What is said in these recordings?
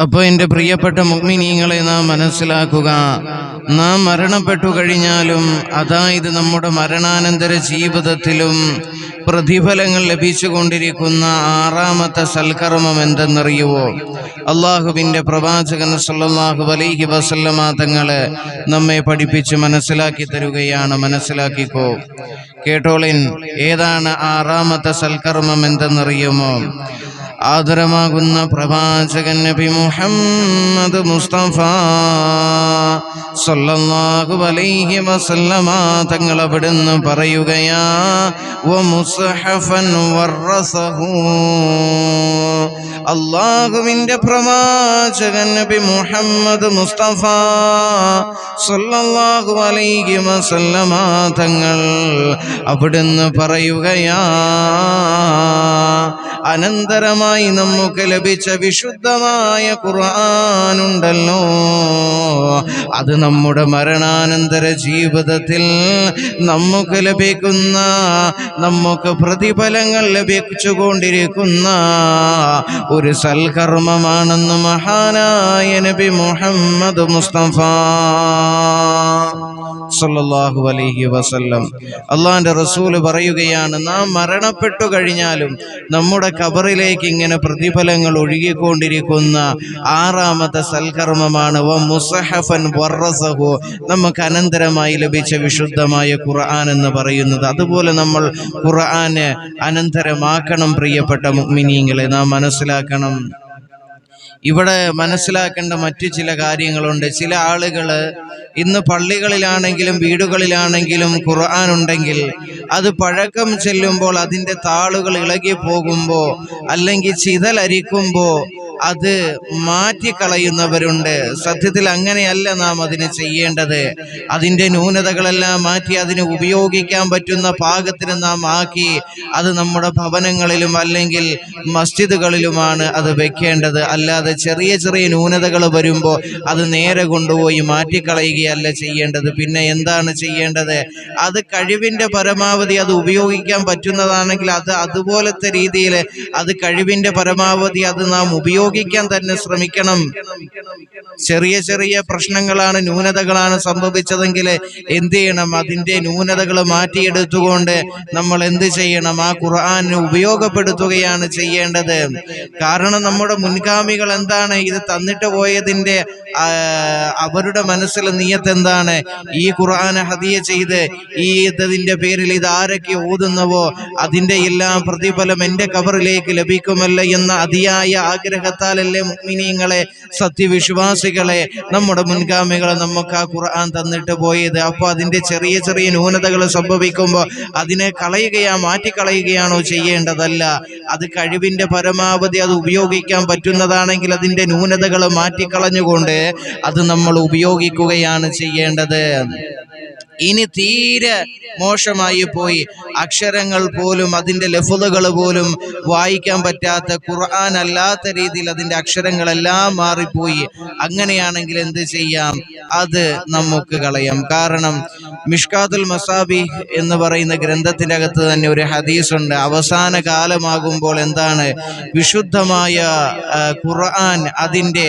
അപ്പോൾ എൻ്റെ പ്രിയപ്പെട്ട മുഅ്മിനീങ്ങളെ നാം മനസ്സിലാക്കുക, നാം മരണപ്പെട്ടു കഴിഞ്ഞാലും, അതായത് നമ്മുടെ മരണാനന്തര ജീവിതത്തിലും പ്രതിഫലങ്ങൾ ലഭിച്ചുകൊണ്ടിരിക്കുന്ന ആറാമത്തെ സൽക്കർമ്മം എന്തെന്നറിയുവോ? അള്ളാഹുവിൻ്റെ പ്രവാചകൻ സല്ലല്ലാഹു അലൈഹി വസല്ലമ തങ്ങളെ നമ്മെ പഠിപ്പിച്ച് മനസ്സിലാക്കി തരുകയാണ്. മനസ്സിലാക്കിക്കോ, കേട്ടോളിൻ. ഏതാണ് ആറാമത്തെ സൽക്കർമ്മം എന്തെന്നറിയുമോ? ആദരമാകുന്ന പ്രവാചകൻ നബി മുഹമ്മദ് മുസ്തഫ സല്ലല്ലാഹു അലൈഹി വസല്ലമ തങ്ങൾ അവിടുന്ന് പറയുകയാ, വമുസ്ഹഫൻ വറസഹു. അല്ലാഹുവിൻ്റെ പ്രവാചകൻ നബി മുഹമ്മദ് മുസ്തഫ സല്ലല്ലാഹു അലൈഹി വസല്ലമ തങ്ങൾ അവിടുന്ന് പറയുകയാ, അനന്തരമായി നമുക്ക് ലഭിച്ച വിശുദ്ധമായ ഖുർആനുണ്ടല്ലോ, അത് നമ്മുടെ മരണാനന്തര ജീവിതത്തിൽ നമുക്ക് ലഭിക്കുന്ന, നമുക്ക് പ്രതിഫലങ്ങൾ ലഭിച്ചുകൊണ്ടിരിക്കുന്ന ഒരു സൽക്കർമ്മമാണെന്ന് മഹാനായ നബി മുഹമ്മദ് മുസ്തഫ സല്ലല്ലാഹു അലൈഹി വസല്ലം അള്ളാന്റെ റസൂല് പറയുകയാണ്, നാം മരണപ്പെട്ടു കഴിഞ്ഞാലും നമ്മുടെ ഖബറിലേക്ക് ഇങ്ങനെ പ്രതിഫലങ്ങൾ ഒഴുകിക്കൊണ്ടിരിക്കുന്ന ആറാമത്തെ സൽക്കർമ്മമാണ് വമുസ്ഹഫൻ വറസഹു, നമുക്ക് അനന്തരമായി ലഭിച്ച വിശുദ്ധമായ ഖുർആൻ എന്ന് പറയുന്നത്. അതുപോലെ നമ്മൾ ഖുർആനെ അനന്തരമാക്കണം. പ്രിയപ്പെട്ട മുഅ്മിനീങ്ങളെ, നാം മനസ്സിലാക്കണം. ഇവിടെ മനസ്സിലാക്കേണ്ട മറ്റു ചില കാര്യങ്ങളുണ്ട്. ചില ആളുകൾ ഇന്ന് പള്ളികളിലാണെങ്കിലും വീടുകളിലാണെങ്കിലും ഖുർആൻ ഉണ്ടെങ്കിൽ അത് പഴക്കം ചെല്ലുമ്പോൾ അതിൻ്റെ താളുകൾ ഇളകി പോകുമ്പോൾ അല്ലെങ്കിൽ ചിതലരിക്കുമ്പോൾ അത് മാറ്റിക്കളയുന്നവരുണ്ട്. സത്യത്തിൽ അങ്ങനെയല്ല നാം അതിനെ ചെയ്യേണ്ടത്. അതിൻ്റെ ന്യൂനതകളെല്ലാം മാറ്റി അതിനെ ഉപയോഗിക്കാൻ പറ്റുന്ന പാകത്തിന് നാം ആക്കി അത് നമ്മുടെ ഭവനങ്ങളിലും അല്ലെങ്കിൽ മസ്ജിദുകളിലുമാണ് അത് വെക്കേണ്ടത്. അല്ലാതെ ചെറിയ ചെറിയ ന്യൂനതകൾ വരുമ്പോൾ അത് നേരെ കൊണ്ടുപോയി മാറ്റിക്കളയുകയല്ല ചെയ്യേണ്ടത്. പിന്നെ എന്താണ് ചെയ്യേണ്ടത്? അത് കഴിവിൻ്റെ പരമാവധി അത് ഉപയോഗിക്കാൻ പറ്റുന്നതാണെങ്കിൽ അത് അതുപോലത്തെ രീതിയിൽ അത് കഴിവിൻ്റെ പരമാവധി അത് നാം ഉപയോഗിക്കാൻ തന്നെ ശ്രമിക്കണം. ചെറിയ ചെറിയ പ്രശ്നങ്ങളാണ്, ന്യൂനതകളാണ് സംഭവിച്ചതെങ്കിൽ എന്ത് ചെയ്യണം? അതിൻ്റെ ന്യൂനതകൾ മാറ്റിയെടുത്തുകൊണ്ട് നമ്മൾ എന്ത് ചെയ്യണം? ആ ഖുർആനെ ഉപയോഗപ്പെടുത്തുകയാണ് ചെയ്യേണ്ടത്. കാരണം നമ്മുടെ മുൻഗാമികൾ എന്താണ് ഇത് തന്നിട്ട് പോയതിൻ്റെ അവരുടെ മനസ്സിൽ നിയത്ത് എന്താണ്? ഈ ഖുർആനെ ഹദിയ ചെയ്ത് ഈ ഇതിൻ്റെ പേരിൽ ഇത് ആരൊക്കെ ഓതുന്നവോ അതിൻ്റെ എല്ലാം പ്രതിഫലം എൻ്റെ ഖബറിലേക്ക് ലഭിക്കുമല്ലോ എന്ന അതിയായ ആഗ്രഹത്താലല്ലേ മുഅ്മിനീങ്ങളെ, സത്യവിശ്വാസികളെ, നമ്മുടെ മുൻഗാമികളെ നമുക്ക് ആ ഖുർആൻ തന്നിട്ട് പോയത്. അപ്പോൾ അതിൻ്റെ ചെറിയ ചെറിയ ന്യൂനതകൾ സംഭവിക്കുമ്പോൾ അതിനെ മാറ്റിക്കളയുകയാണോ ചെയ്യേണ്ടതല്ല. അത് കഴിവിൻ്റെ പരമാവധി അത് ഉപയോഗിക്കാൻ പറ്റുന്നതാണെങ്കിൽ അതിൻ്റെ ന്യൂനതകൾ മാറ്റിക്കളഞ്ഞുകൊണ്ട് അത് നമ്മൾ ഉപയോഗിക്കുകയാണ് ചെയ്യേണ്ടത്. ഇനി തീരെ മോശമായി പോയി, അക്ഷരങ്ങൾ പോലും അതിൻ്റെ ലഫ്ളുകൾ പോലും വായിക്കാൻ പറ്റാത്ത, ഖുർആൻ അല്ലാത്ത രീതിയിൽ അതിൻ്റെ അക്ഷരങ്ങളെല്ലാം മാറിപ്പോയി, അങ്ങനെയാണെങ്കിൽ എന്ത് ചെയ്യാം? അത് നമുക്ക് കളയാം. കാരണം മിഷ്കാത്തുൽ മസാബിഹ് എന്ന് പറയുന്ന ഗ്രന്ഥത്തിൻ്റെ അകത്ത് തന്നെ ഒരു ഹദീസുണ്ട്. അവസാന കാലമാകുമ്പോൾ എന്താണ്? വിശുദ്ധമായ ഖുർആൻ അതിൻ്റെ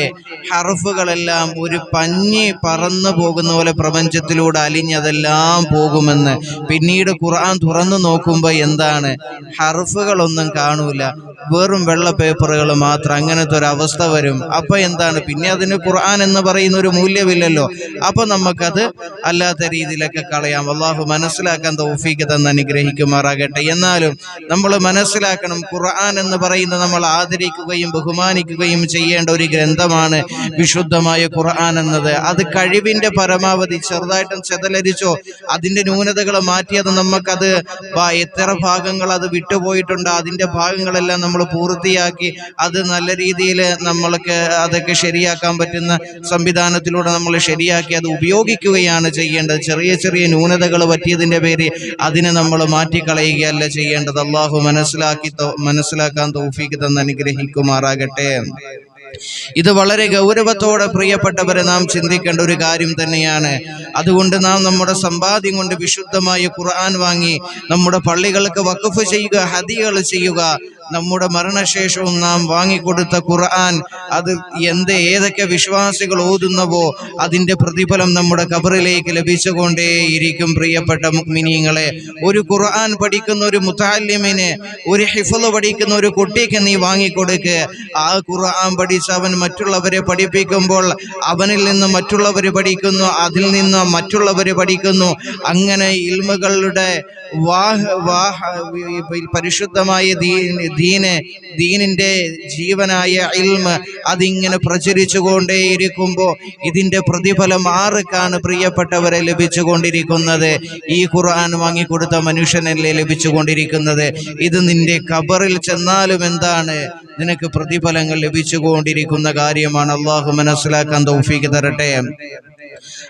ഹർഫുകളെല്ലാം ഒരു പഞ്ഞി പറന്നു പോകുന്ന പോലെ പ്രപഞ്ചത്തിലൂടെ അലിഞ്ഞതെല്ലാം പോകുമെന്ന്. പിന്നീട് ഖുർആൻ തുറന്നു നോക്കുമ്പോൾ എന്താണ്? ഹർഫുകളൊന്നും കാണൂല, വെറും വെള്ള പേപ്പറുകൾ മാത്രം. അങ്ങനത്തെ ഒരു അവസ്ഥ വരും. അപ്പൊ എന്താണ്? പിന്നെ അതിന് ഖുർആൻ എന്ന് പറയുന്ന ഒരു മൂല്യമില്ലല്ലോ. അപ്പൊ നമുക്കത് അല്ലാത്ത രീതിയിലൊക്കെ കളയാം. അള്ളാഹു മനസ്സിലാക്കാൻ തൗഫീഖ് തന്ന് അനുഗ്രഹിക്കുമാറാകട്ടെ. എന്നാലും നമ്മൾ മനസ്സിലാക്കണം, ഖുർആൻ എന്ന് പറയുന്നത് നമ്മൾ ആദരിക്കുകയും ബഹുമാനിക്കുകയും ചെയ്യേണ്ട ഒരു ഗ്രന്ഥമാണ് വിശുദ്ധമായ ഖുർആൻ എന്നത്. അത് കഴിവിൻ്റെ പരമാവധി ചെറുതായിട്ടും ചെതലരിച്ചോ അതിൻ്റെ ന്യൂനതകൾ മാറ്റിയത് നമുക്കത് എത്ര ഭാഗങ്ങൾ അത് വിട്ടുപോയിട്ടുണ്ട് അതിൻ്റെ ഭാഗങ്ങളെല്ലാം നമ്മൾ പൂർത്തിയാക്കി അത് നല്ല രീതിയിൽ നമ്മൾക്ക് അതൊക്കെ ശരിയാക്കാൻ പറ്റുന്ന സംവിധാനത്തിലൂടെ നമ്മൾ ശരിയാക്കി അത് ഉപയോഗിക്കുകയാണ് ചെയ്യേണ്ടത്. ചെറിയ ചെറിയ ന്യൂനതകൾ പറ്റിയതിൻ്റെ പേരിൽ അതിനെ നമ്മൾ മാറ്റിക്കളയുകയല്ല ചെയ്യേണ്ടത്. അള്ളാഹു മനസ്സിലാക്കാൻ തൗഫീഖ് തന്ന് അനുഗ്രഹിക്കുമാറാകട്ടെ. ഇത് വളരെ ഗൗരവത്തോടെ പ്രിയപ്പെട്ടവരെ നാം ചിന്തിക്കേണ്ട ഒരു കാര്യം തന്നെയാണ്. അതുകൊണ്ട് നാം നമ്മുടെ സമ്പാദ്യം കൊണ്ട് വിശുദ്ധമായ ഖുർആൻ വാങ്ങി നമ്മുടെ പള്ളികൾക്ക് വഖഫ് ചെയ്യുക, ഹദിയകൾ ചെയ്യുക. നമ്മുടെ മരണശേഷവും നാം വാങ്ങിക്കൊടുത്ത ഖുർആൻ അത് ഏതൊക്കെ വിശ്വാസികൾ ഓതുന്നവോ അതിന്റെ പ്രതിഫലം നമ്മുടെ ഖബറിലേക്ക് ലഭിച്ചുകൊണ്ടേയിരിക്കും. പ്രിയപ്പെട്ട മുഅ്മിനീങ്ങളെ, ഒരു ഖുർആൻ പഠിക്കുന്ന ഒരു മുതഅല്ലിമിന്, ഒരു ഹിഫ്ള് പഠിക്കുന്ന ഒരു കുട്ടിക്ക് നീ വാങ്ങിക്കൊടുക്ക്. ആ ഖുർആൻ പഠിച്ച് അവൻ മറ്റുള്ളവരെ പഠിപ്പിക്കുമ്പോൾ അവനിൽ നിന്ന് മറ്റുള്ളവർ പഠിക്കുന്നു, അതിൽ നിന്ന് മറ്റുള്ളവർ പഠിക്കുന്നു. അങ്ങനെ ഇൽമുകളുടെ പരിശുദ്ധമായ ദീനിന്റെ ജീവനായ ഇൽമ് അതിങ്ങനെ പ്രചരിച്ചു കൊണ്ടേയിരിക്കുമ്പോൾ ഇതിന്റെ പ്രതിഫലം ആർക്കാണ് പ്രിയപ്പെട്ടവരെ ലഭിച്ചുകൊണ്ടിരിക്കുന്നത്? ഈ ഖുർആൻ വാങ്ങിക്കൊടുത്ത മനുഷ്യനല്ലേ ലഭിച്ചുകൊണ്ടിരിക്കുന്നത്. ഇത് നിന്റെ ഖബറിൽ ചെന്നാലും എന്താണ്, നിനക്ക് പ്രതിഫലങ്ങൾ ലഭിച്ചുകൊണ്ടിരിക്കുന്ന കാര്യമാണ്. അള്ളാഹു മനസ്സിലാക്കാൻ തൗഫീഖ് തരട്ടെ.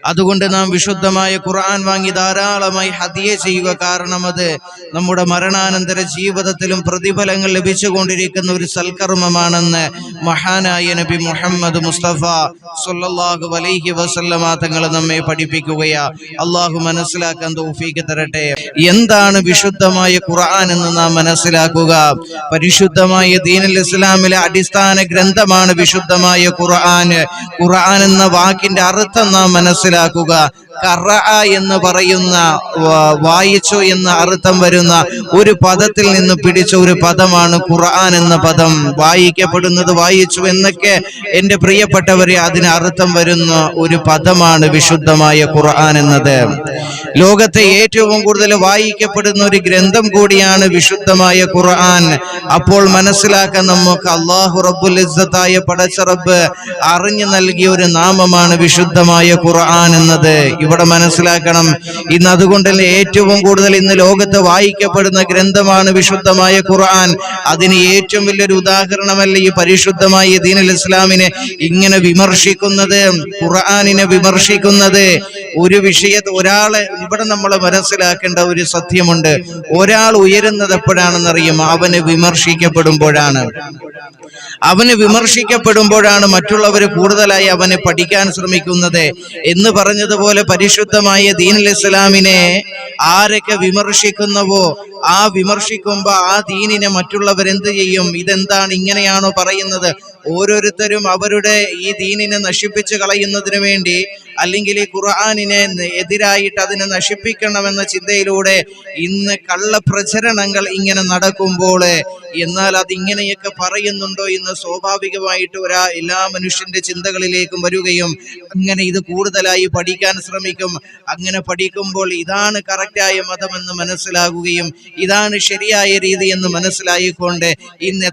അതുകൊണ്ട് നാം വിശുദ്ധമായ ഖുർആൻ വാങ്ങി ധാരാളമായി ഹദിയ ചെയ്യുക. കാരണം അത് നമ്മുടെ മരണാനന്തര ജീവിതത്തിലും പ്രതിഫലങ്ങൾ ലഭിച്ചുകൊണ്ടിരിക്കുന്ന ഒരു സൽക്കർമ്മമാണെന്ന് മഹാനായ നബി മുഹമ്മദ് മുസ്തഫ സ്വല്ലല്ലാഹു അലൈഹി വസല്ലമ തങ്ങൾ നമ്മെ പഠിപ്പിക്കുകയാ. അള്ളാഹു മനസ്സിലാക്കാൻ തൗഫീഖ് തരട്ടെ. എന്താണ് വിശുദ്ധമായ ഖുർആൻ എന്ന് നാം മനസ്സിലാക്കുക. പരിശുദ്ധമായ ദീനുൽ ഇസ്ലാമിലെ അടിസ്ഥാന ഗ്രന്ഥമാണ് വിശുദ്ധമായ ഖുർആൻ. ഖുർആൻ എന്ന വാക്കിന്റെ അർത്ഥം നാം മനസ്സിലാക്കുക. ഖറഅ എന്ന് പറയുന്ന വായിച്ചു എന്ന അർത്ഥം വരുന്ന ഒരു പദത്തിൽ നിന്ന് പിടിച്ച ഒരു പദമാണ് ഖുർആൻ എന്ന പദം. വായിക്കപ്പെടുന്നത്, വായിച്ചു എന്നൊക്കെ എൻ്റെ പ്രിയപ്പെട്ടവരെ അതിന് അർത്ഥം വരുന്ന ഒരു പദമാണ് വിശുദ്ധമായ ഖുർആൻ എന്നത്. ലോകത്തെ ഏറ്റവും കൂടുതൽ വായിക്കപ്പെടുന്ന ഒരു ഗ്രന്ഥം കൂടിയാണ് വിശുദ്ധമായ ഖുർആൻ. അപ്പോൾ മനസ്സിലാക്കാൻ നമുക്ക് അല്ലാഹു റബ്ബുൽ ഇസ്സത്തായ പടച്ച റബ്ബ് അറിഞ്ഞു നൽകിയ ഒരു നാമമാണ് വിശുദ്ധമായ ഖുർആൻ എന്നത്. ഇവിടെ മനസ്സിലാക്കണം. ഇന്ന് അതുകൊണ്ടല്ലേ ഏറ്റവും കൂടുതൽ ഇന്ന് ലോകത്ത് വായിക്കപ്പെടുന്ന ഗ്രന്ഥമാണ് വിശുദ്ധമായ ഖുർആൻ. അതിന് ഏറ്റവും വലിയൊരു ഉദാഹരണമല്ല ഈ പരിശുദ്ധമായ ദീനുൽ ഇസ്ലാമിനെ ഇങ്ങനെ വിമർശിക്കുന്നത്, ഖുർആനിനെ വിമർശിക്കുന്നത്. ഒരു വിഷയത്തെ ഒരാളെ ഇവിടെ നമ്മൾ മനസ്സിലാക്കേണ്ട ഒരു സത്യമുണ്ട്. ഒരാൾ ഉയരുന്നത് എപ്പോഴാണെന്നറിയുമോ? അവന് വിമർശിക്കപ്പെടുമ്പോഴാണ്. അവന് വിമർശിക്കപ്പെടുമ്പോഴാണ് മറ്റുള്ളവർ കൂടുതലായി അവനെ പഠിക്കാൻ ശ്രമിക്കുന്നത്. എന്ന് പറഞ്ഞതുപോലെ പരിശുദ്ധമായ ദീനുൽ ഇസ്ലാമിനെ ആരൊക്കെ വിമർശിക്കുന്നുവോ ആ വിമർശിക്കുമ്പോ ആ ദീനിനെ മറ്റുള്ളവർ എന്ത് ചെയ്യും? ഇതെന്താണ്, ഇങ്ങനെയാണോ പറയുന്നത്? ഓരോരുത്തരും അവരുടെ ഈ ദീനിനെ നശിപ്പിച്ച് കളയുന്നതിന് വേണ്ടി, അല്ലെങ്കിൽ ഈ ഖുർആനിനെ എതിരായിട്ട് അതിനെ നശിപ്പിക്കണമെന്ന ചിന്തയിലൂടെ ഇന്ന് കള്ളപ്രചരണങ്ങൾ ഇങ്ങനെ നടക്കുമ്പോൾ, എന്നാൽ അതിങ്ങനെയൊക്കെ പറയുന്നുണ്ടോ എന്ന് സ്വാഭാവികമായിട്ട് എല്ലാ മനുഷ്യന്റെ ചിന്തകളിലേക്കും വരികയും അങ്ങനെ ഇത് കൂടുതലായി പഠിക്കാൻ ശ്രമിക്കും. അങ്ങനെ പഠിക്കുമ്പോൾ ഇതാണ് കറക്റ്റായ മതമെന്ന് മനസ്സിലാകുകയും ഇതാണ് ശരിയായ രീതി എന്ന് മനസ്സിലായിക്കൊണ്ട് ഇന്ന്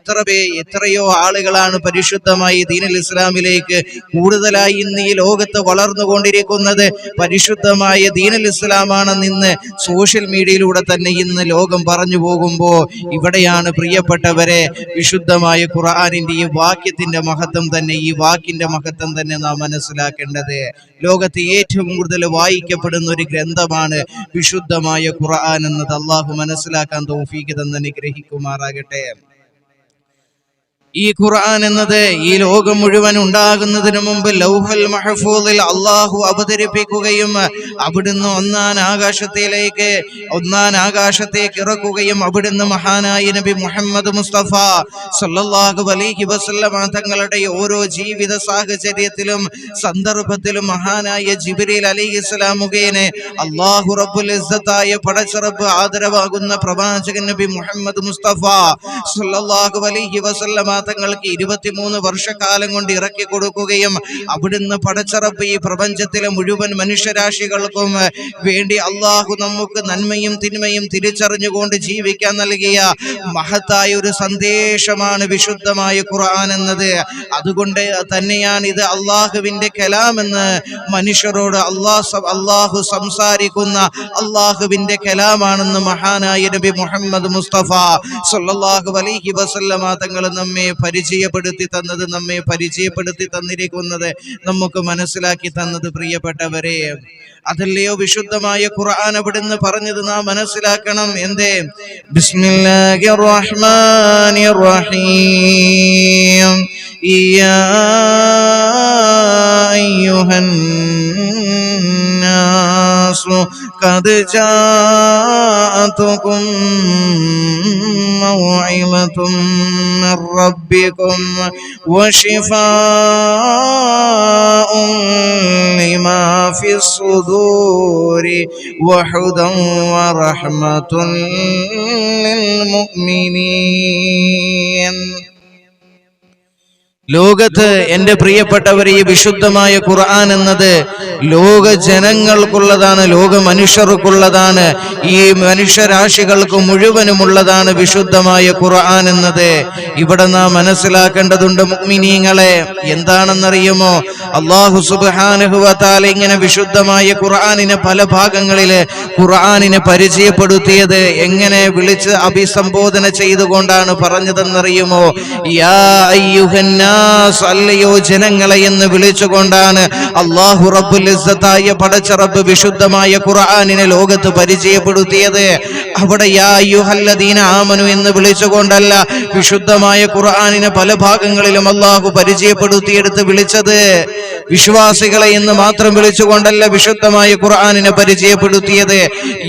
എത്രയോ ആളുകളാണ് പരിശുദ്ധമായി ദീനുൽ ഇസ്ലാമിലേക്ക് കൂടുതലായി ഇന്ന് ഈ ലോകത്ത് വളർന്നുകൊണ്ടിരിക്കുന്നത്. പരിശുദ്ധമായ ദീനുൽ ഇസ്ലാമാണെന്ന് ഇന്ന് സോഷ്യൽ മീഡിയയിലൂടെ തന്നെ ഇന്ന് ലോകം പറഞ്ഞു പോകുമ്പോൾ ഇവിടെയാണ് പ്രിയപ്പെട്ടവരെ വിശുദ്ധമായ ഖുർആനിന്റെ ഈ വാക്യത്തിന്റെ മഹത്വം തന്നെ, ഈ വാക്കിന്റെ മഹത്വം തന്നെ നാം മനസ്സിലാക്കേണ്ടത്. ലോകത്ത് ഏറ്റവും കൂടുതൽ വായിക്കപ്പെടുന്ന ഒരു ഗ്രന്ഥമാണ് വിശുദ്ധമായ ഖുർആൻ എന്നത്. അള്ളാഹു മനസ്സിലാക്കാൻ തൗഫീഖ് തന്ന് അനുഗ്രഹിക്കുമാറാകട്ടെ. ഈ ഖുർആൻ എന്നത് ഈ ലോകം മുഴുവൻ ഉണ്ടാകുന്നതിന് മുമ്പ് ലൗഹുൽ മഹ്ഫൂദിൽ അള്ളാഹു അവതരിപ്പിക്കുകയും അവിടുന്ന് ഒന്നാം ആകാശത്തേക്ക് ഇറക്കുകയും അവിടുന്ന് മഹാനായ നബി മുഹമ്മദ് മുസ്തഫ സല്ലല്ലാഹു അലൈഹി വസല്ലമ തങ്ങളുടെ ഓരോ ജീവിത സാഹചര്യത്തിലും സന്ദർഭത്തിലും മഹാനായ ജിബ്രീൽ അലൈഹിസ്സലാം മുഖേന അല്ലാഹു റബ്ബുൽ ഇസ്സത്തായ പടച്ച റബ്ബ് ആദരവാകുന്ന പ്രവാചകൻ നബി മുഹമ്മദ് മുസ്തഫ സല്ലല്ലാഹു അലൈഹി വസല്ലമ തങ്ങൾക്ക് 23 വർഷക്കാലം കൊണ്ട് ഇറക്കി കൊടുക്കുകയും അവിടുന്ന് പടച്ച റബ്ബ് ഈ പ്രപഞ്ചത്തിലെ മുഴുവൻ മനുഷ്യരാശികൾക്കും വേണ്ടി അള്ളാഹു നമുക്ക് നന്മയും തിന്മയും തിരിച്ചറിഞ്ഞുകൊണ്ട് ജീവിക്കാൻ നൽകിയ മഹത്തായ ഒരു സന്ദേശമാണ് വിശുദ്ധമായ ഖുർആൻ എന്നത്. അതുകൊണ്ട് തന്നെയാണ് ഇത് അള്ളാഹുവിന്റെ കലാമെന്ന് മനുഷ്യരോട് അള്ളാഹു സംസാരിക്കുന്ന അള്ളാഹുവിന്റെ കലാമാണെന്ന് മഹാനായ നബി മുഹമ്മദ് മുസ്തഫ സല്ലല്ലാഹു അലൈഹി വസല്ലമ തങ്ങൾ നമ്മെ പരിചയപ്പെടുത്തി തന്നത്, നമ്മെ പരിചയപ്പെടുത്തി തന്നിരിക്കുന്നത്, നമുക്ക് മനസ്സിലാക്കി തന്നത് പ്രിയപ്പെട്ടവരെ അതല്ലയോ വിശുദ്ധമായ ഖുർആൻ അവിടുന്ന് പറഞ്ഞത് നാം മനസ്സിലാക്കണം. എന്തേ? ബിസ്മില്ലാഹിർ റഹ്മാനിർ റഹീം യാ അയ്യുഹൻ قد جاءتكم موعظة من ربكم وشفاء لما في الصدور وهدى ورحمة للمؤمنين. ലോകത്ത് എൻ്റെ പ്രിയപ്പെട്ടവരെ ഈ വിശുദ്ധമായ ഖുർആൻ എന്നത് ലോക ജനങ്ങൾക്കുള്ളതാണ്, ലോക മനുഷ്യർക്കുള്ളതാണ്, ഈ മനുഷ്യരാശികൾക്ക് മുഴുവനുമുള്ളതാണ് വിശുദ്ധമായ ഖുർആൻ എന്നത്. ഇവിടെ നാം മനസ്സിലാക്കേണ്ടതുണ്ട് മുഅ്മിനീങ്ങളെ. എന്താണെന്നറിയുമോ? അല്ലാഹു സുബ്ഹാനഹു വ തആല ഇങ്ങനെ വിശുദ്ധമായ ഖുർആനിനെ പല ഭാഗങ്ങളില് ഖുർആനിനെ പരിചയപ്പെടുത്തിയത് എങ്ങനെ വിളിച്ച് അഭിസംബോധന ചെയ്തുകൊണ്ടാണ് പറഞ്ഞതെന്നറിയുമോ? യാ അയ്യുഹന്നാ, അല്ലയോ ജനങ്ങളെ എന്ന് വിളിച്ചുകൊണ്ടാണ് അല്ലാഹു റബ്ബുൽ ഇസ്സത്തായ പടച്ച റബ്ബ് വിശുദ്ധമായ ഖുർആനിനെ ലോകത്ത് പരിചയപ്പെടുത്തിയത്. അവിടെ യാ അയ്യുഹല്ലദീന ആമനു എന്ന് വിളിച്ചുകൊണ്ടല്ല വിശുദ്ധമായ ഖുർആനിനെ പല ഭാഗങ്ങളിലും അല്ലാഹു പരിചയപ്പെടുത്തിയെടുത്ത് വിളിച്ചത്. വിശ്വാസികളെ എന്ന് മാത്രം വിളിച്ചുകൊണ്ടല്ല വിശുദ്ധമായ ഖുർആനിനെ പരിചയപ്പെടുത്തിയത്.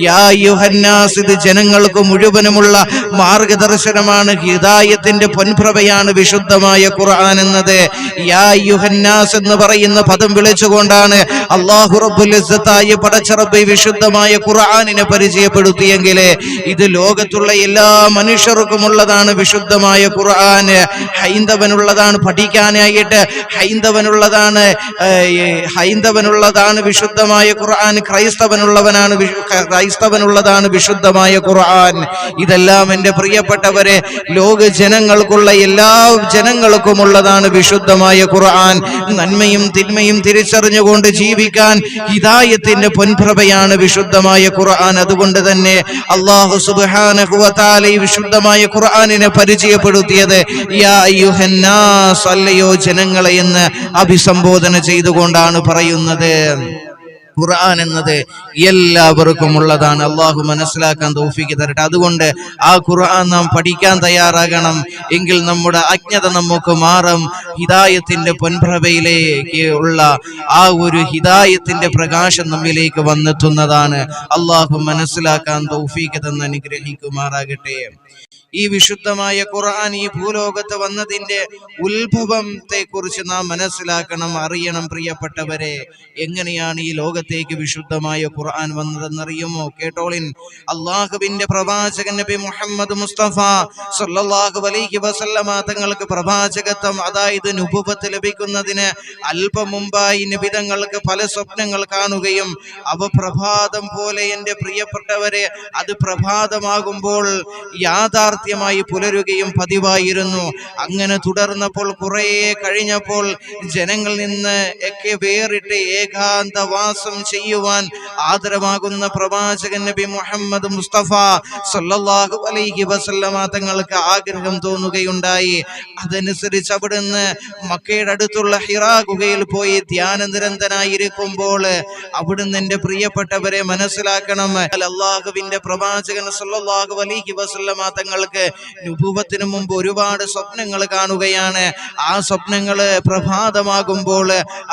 യാ അയ്യുഹന്നാസ്, ഇത് ജനങ്ങൾക്ക് മുഴുവനുമുള്ള മാർഗദർശനമാണ്, ഹിദായത്തിന്റെ പൊൻപ്രഭയാണ് വിശുദ്ധമായ ഖുർആൻ എന്നത്. യാ അയ്യുഹന്നാസ് എന്ന് പറയുന്ന പദം വിളിച്ചുകൊണ്ടാണ് അല്ലാഹു റബ്ബുൽ ഇസ്സത്തായ പടച്ച റബ്ബ് വിശുദ്ധമായ ഖുർആനിനെ പരിചയപ്പെടുത്തിയെങ്കിൽ ഇത് ലോകത്തുള്ള എല്ലാ മനുഷ്യർക്കുമുള്ളതാണ് വിശുദ്ധമായ ഖുർആൻ. ഹൈന്ദവനുള്ളതാണ് പഠിക്കാനായിട്ട്, ഹൈന്ദവനുള്ളതാണ് വിശുദ്ധമായ ഖുർആൻ. ക്രൈസ്തവനുള്ളതാണ് വിശുദ്ധമായ ഖുർആൻ. ഇതെല്ലാം എൻ്റെ പ്രിയപ്പെട്ടവരെ ലോക ജനങ്ങൾക്കുള്ള എല്ലാ ജനങ്ങൾക്കുമുള്ളതാണ് വിശുദ്ധമായ ഖുർആൻ. നന്മയും തിന്മയും തിരിച്ചറിഞ്ഞുകൊണ്ട് ജീവിക്കാൻ ഹിദായത്തിന്റെ പൊൻപ്രഭയാണ് വിശുദ്ധമായ ഖുർആൻ. അതുകൊണ്ട് തന്നെ അല്ലാഹു സുബ്ഹാനഹു വ തആല ഈ വിശുദ്ധമായ ഖുർആനിനെ പരിചയപ്പെടുത്തിയത് യാ അയ്യുഹന്നാസ്, അല്ലയോ ജനങ്ങളെ എന്ന് അഭിസംബോധന ചെയ്തുകൊണ്ടാണ് പറയുന്നത്. ഖുർആൻ എന്നത് എല്ലാവർക്കും ഉള്ളതാണ്. അള്ളാഹു മനസ്സിലാക്കാൻ തൗഫീഖ് തരട്ടെ. അതുകൊണ്ട് ആ ഖുർആൻ നാം പഠിക്കാൻ തയ്യാറാകണം. എങ്കിൽ നമ്മുടെ അജ്ഞത നമുക്ക് മാറും. ഹിദായത്തിന്റെ പൊൻപ്രഭയിലേക്ക് ഉള്ള ആ ഒരു ഹിദായത്തിന്റെ പ്രകാശം നമ്മിലേക്ക് വന്നെത്തുന്നതാണ്. അള്ളാഹു മനസ്സിലാക്കാൻ തൗഫീഖ് തന്ന് അനുഗ്രഹിക്കുമാറാകട്ടെ. ഈ വിശുദ്ധമായ ഖുർആൻ ഈ ഭൂലോകത്ത് വന്നതിന്റെ ഉത്ഭവത്തെ കുറിച്ച് നാം മനസ്സിലാക്കണം, അറിയണം. പ്രിയപ്പെട്ടവരെ, എങ്ങനെയാണ് ഈ ലോകത്തേക്ക് വിശുദ്ധമായ ഖുർആൻ വന്നതെന്നറിയുമോ? കേട്ടോളിൻ. അള്ളാഹുവിന്റെ പ്രവാചകൻ നബി മുഹമ്മദ് മുസ്തഫ സല്ലല്ലാഹു അലൈഹി വസല്ലമ തങ്ങൾക്ക് പ്രവാചകത്വം, അതായത് നുബുവത്ത് ലഭിക്കുന്നതിന് അല്പം മുമ്പായി നബി തങ്ങൾക്ക് പല സ്വപ്നങ്ങൾ കാണുകയും അവ പ്രഭാതം പോലെ, എൻ്റെ പ്രിയപ്പെട്ടവരെ, അത് പ്രഭാതമാകുമ്പോൾ യാഥാർത്ഥ്യമായി പുലരുകയും പതിവായിരുന്നു. അങ്ങനെ തുടർന്നപ്പോൾ കുറെ കഴിഞ്ഞപ്പോൾ ജനങ്ങളിൽ നിന്ന് ഒക്കെ വേറിട്ട് ഏകാന്തവാസം ചെയ്യുവാൻ ആദരവാകുന്ന പ്രവാചകൻ നബി മുഹമ്മദ് മുസ്തഫ സല്ലല്ലാഹു അലൈഹി വസല്ലമ തങ്ങൾക്ക് ആഗ്രഹം തോന്നുകയുണ്ടായി. അതനുസരിച്ച് അവിടുന്ന് മക്കയുടെ അടുത്തുള്ള ഹിറാ ഗുഹയിൽ പോയി ധ്യാനനിരന്തനായിരിക്കുമ്പോൾ അവിടുന്ന്, എൻ്റെ പ്രിയപ്പെട്ടവരെ, മനസ്സിലാക്കണം, അല്ലാഹുവിന്റെ പ്രവാചകൻ സല്ലല്ലാഹു അലൈഹി വസല്ലമ തങ്ങൾക്ക് നുബുവത്തിന് മുമ്പ് ഒരുപാട് സ്വപ്നങ്ങൾ കാണുകയാണ്. ആ സ്വപ്നങ്ങൾ പ്രഭാതമാകുമ്പോൾ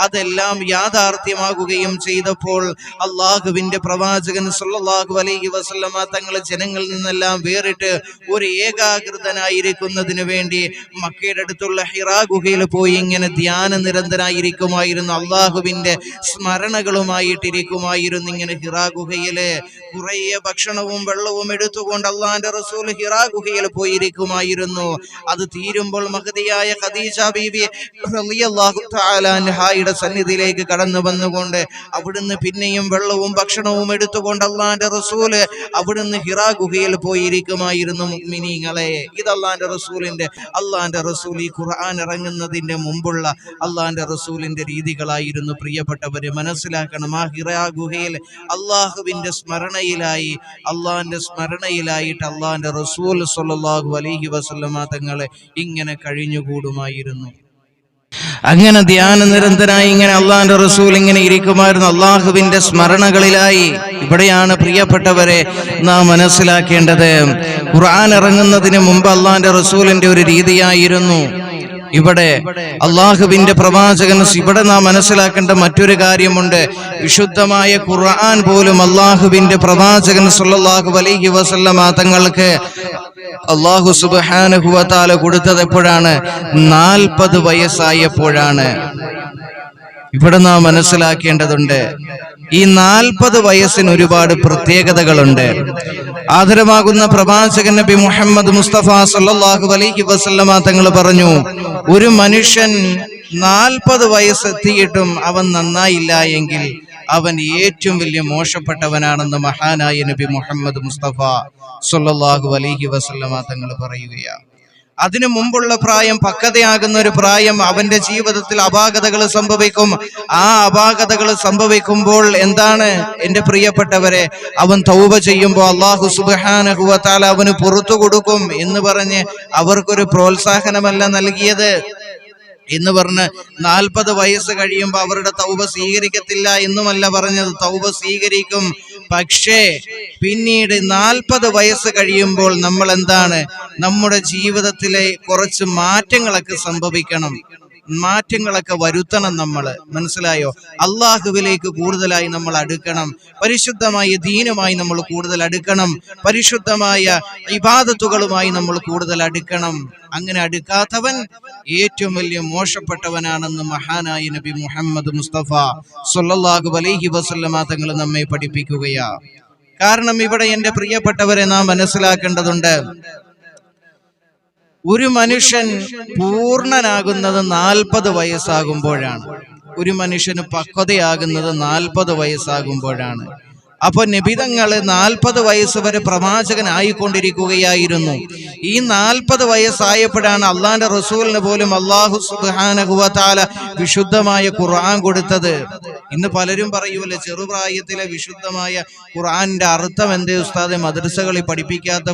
അതെല്ലാം യാഥാർത്ഥ്യമാകുകയും ചെയ്തപ്പോൾ അള്ളാഹുവിന്റെ പ്രവാചകൻ സല്ലല്ലാഹു അലൈഹി വസല്ലമ തങ്ങൾ ജനങ്ങളിൽ നിന്നെല്ലാം വേറിട്ട് ഒരു ഏകാഗ്രതനായിരിക്കുന്നതിന് വേണ്ടി മക്കയുടെ അടുത്തുള്ള ഹിറാ ഗുഹയിൽ പോയി ഇങ്ങനെ ധ്യാന നിരന്തനായിരിക്കുമായിരുന്നു. അള്ളാഹുവിന്റെ സ്മരണകളുമായിട്ടിരിക്കുമായിരുന്നു. ഇങ്ങനെ ഹിറാ ഗുഹയില് കുറേ ഭക്ഷണവും വെള്ളവും എടുത്തുകൊണ്ട് അള്ളാന്റെ റസൂൽ ഹിറാ ഗുഹയിൽ പോയിരിക്കുമായിരുന്നു. അത് തീരുമ്പോൾ മഹദിയായ ഖദീജ ബീവി റളിയല്ലാഹു തആല അൻഹായുടെ സന്നിധിയിലേക്ക് കടന്നു വന്നുകൊണ്ട് അവിടുന്ന് പിന്നെയും വെള്ളവും ഭക്ഷണവും എടുത്തുകൊണ്ട് അള്ളാന്റെ റസൂല് അവിടുന്ന് ഹിറാ ഗുഹയിൽ പോയിരിക്കുമായിരുന്നു. മുഅ്മിനീങ്ങളെ, ഇത് അള്ളാന്റെ റസൂൽ ഈ ഖുർആൻ ഇറങ്ങുന്നതിന്റെ മുമ്പുള്ള അള്ളാന്റെ റസൂലിന്റെ രീതികളായിരുന്നു. പ്രിയപ്പെട്ടവരെ, മനസ്സിലാക്കണം, ആ ഹിറാ ഗുഹയിൽ അള്ളാഹുവിന്റെ അള്ളാന്റെ സ്മരണയിലായിട്ട് അള്ളാന്റെ റസൂൽ സ്വല്ലല്ലാഹു അലൈഹി വസല്ലമ തങ്ങളെ ഇങ്ങനെ കഴിഞ്ഞുകൂടുമായിരുന്നു. അങ്ങനെ ധ്യാന നിരന്തരായി ഇങ്ങനെ അള്ളാന്റെ റസൂൽ ഇങ്ങനെ ഇരിക്കുമായിരുന്നു, അള്ളാഹുവിന്റെ സ്മരണകളിലായി. ഇവിടെയാണ് പ്രിയപ്പെട്ടവരെ നാം മനസ്സിലാക്കേണ്ടത്, ഖുർആൻ ഇറങ്ങുന്നതിന് മുമ്പ് അള്ളാന്റെ റസൂലിന്റെ ഒരു രീതിയായിരുന്നു. ഇവിടെ അള്ളാഹുവിന്റെ പ്രവാചകൻ ഇവിടെ നാം മനസ്സിലാക്കേണ്ട മറ്റൊരു കാര്യമുണ്ട്. വിശുദ്ധമായ ഖുർആൻ പോലും അള്ളാഹുവിന്റെ പ്രവാചകൻ സല്ലല്ലാഹു അലൈഹി വസല്ലമ തങ്ങൾക്ക് അള്ളാഹു സുബ്ഹാനഹു വ തആല കൊടുത്തത് എപ്പോഴാണ്? 40 വയസ്സായപ്പോഴാണ്. ഇവിടെ നാം മനസ്സിലാക്കേണ്ടതുണ്ട്, ഈ 40 വയസ്സിന് ഒരുപാട് പ്രത്യേകതകളുണ്ട്. ആദരവാകുന്ന പ്രവാചകൻ നബി മുഹമ്മദ് മുസ്തഫ സല്ലല്ലാഹു അലൈഹി വസല്ലമ തങ്ങൾ പറഞ്ഞു, ഒരു മനുഷ്യൻ 40 വയസ്സെത്തിയിട്ടും അവൻ നന്നായില്ല എങ്കിൽ അവൻ ഏറ്റവും വലിയ മോശപ്പെട്ടവനാണെന്ന് മഹാനായ നബി മുഹമ്മദ് മുസ്തഫ സല്ലല്ലാഹു അലൈഹി വസല്ലമ തങ്ങൾ പറയുകയാണ്. അതിനു മുമ്പുള്ള പ്രായം പക്വതയാകുന്ന ഒരു പ്രായം, അവന്റെ ജീവിതത്തിൽ അപാകതകൾ സംഭവിക്കും. ആ അപാകതകൾ സംഭവിക്കുമ്പോൾ എന്താണ് എന്റെ പ്രിയപ്പെട്ടവരെ, അവൻ തൗബ ചെയ്യുമ്പോൾ അല്ലാഹു സുബ്ഹാനഹു വ തആല അവന് പുറത്തു കൊടുക്കും എന്ന് പറഞ്ഞ് അവർക്കൊരു പ്രോത്സാഹനമല്ല നൽകിയത്. എന്ന് പറഞ്ഞ് 40 വയസ്സ് കഴിയുമ്പോൾ അവരുടെ തൗബ സ്വീകരിക്കത്തില്ല എന്നുമല്ല പറഞ്ഞത്. തൗബ സ്വീകരിക്കും, പക്ഷേ പിന്നീട് 40 വയസ്സ് കഴിയുമ്പോൾ നമ്മൾ എന്താണ്, നമ്മുടെ ജീവിതത്തിലെ കുറച്ച് മാറ്റങ്ങളൊക്കെ സംഭവിക്കണം, മാറ്റങ്ങളൊക്കെ വരുത്തണം. നമ്മൾ മനസ്സിലായോ? അള്ളാഹുവിലേക്ക് കൂടുതലായി നമ്മൾ അടുക്കണം, പരിശുദ്ധമായ ദീനുമായി നമ്മൾ കൂടുതൽ അടുക്കണം, പരിശുദ്ധമായ ഇബാദത്തുകളുമായി നമ്മൾ കൂടുതൽ അടുക്കണം. അങ്ങനെ അടുക്കാത്തവൻ ഏറ്റവും വലിയ മോശപ്പെട്ടവനാണെന്ന് മഹാനായ നബി മുഹമ്മദ് മുസ്തഫ സല്ലല്ലാഹു അലൈഹി വസല്ലമ തങ്ങൾ നമ്മെ പഠിപ്പിക്കുകയാ. കാരണം ഇവിടെ എന്റെ പ്രിയപ്പെട്ടവരെ നാം മനസ്സിലാക്കേണ്ടതുണ്ട്, ഒരു മനുഷ്യൻ പൂർണ്ണനാകുന്നത് 40 വയസ്സാകുമ്പോഴാണ്. ഒരു മനുഷ്യന് പക്വതയാകുന്നത് 40 വയസ്സാകുമ്പോഴാണ്. അപ്പൊ നബിതങ്ങള് 40 വയസ്സ് വരെ പ്രവാചകനായിക്കൊണ്ടിരിക്കുകയായിരുന്നു. ഈ 40 വയസ്സായപ്പോഴാണ് അള്ളാന്റെ റസൂലിന് പോലും അല്ലാഹു സുബ്ഹാനഹു വ തആല വിശുദ്ധമായ ഖുർആൻ കൊടുത്തത്. ഇന്ന് പലരും പറയൂല്ലേ, ചെറുപ്രായത്തിലെ വിശുദ്ധമായ ഖുർആന്റെ അർത്ഥം എന്തേ ഉസ്താദെ മദ്രസകളിൽ പഠിപ്പിക്കാത്ത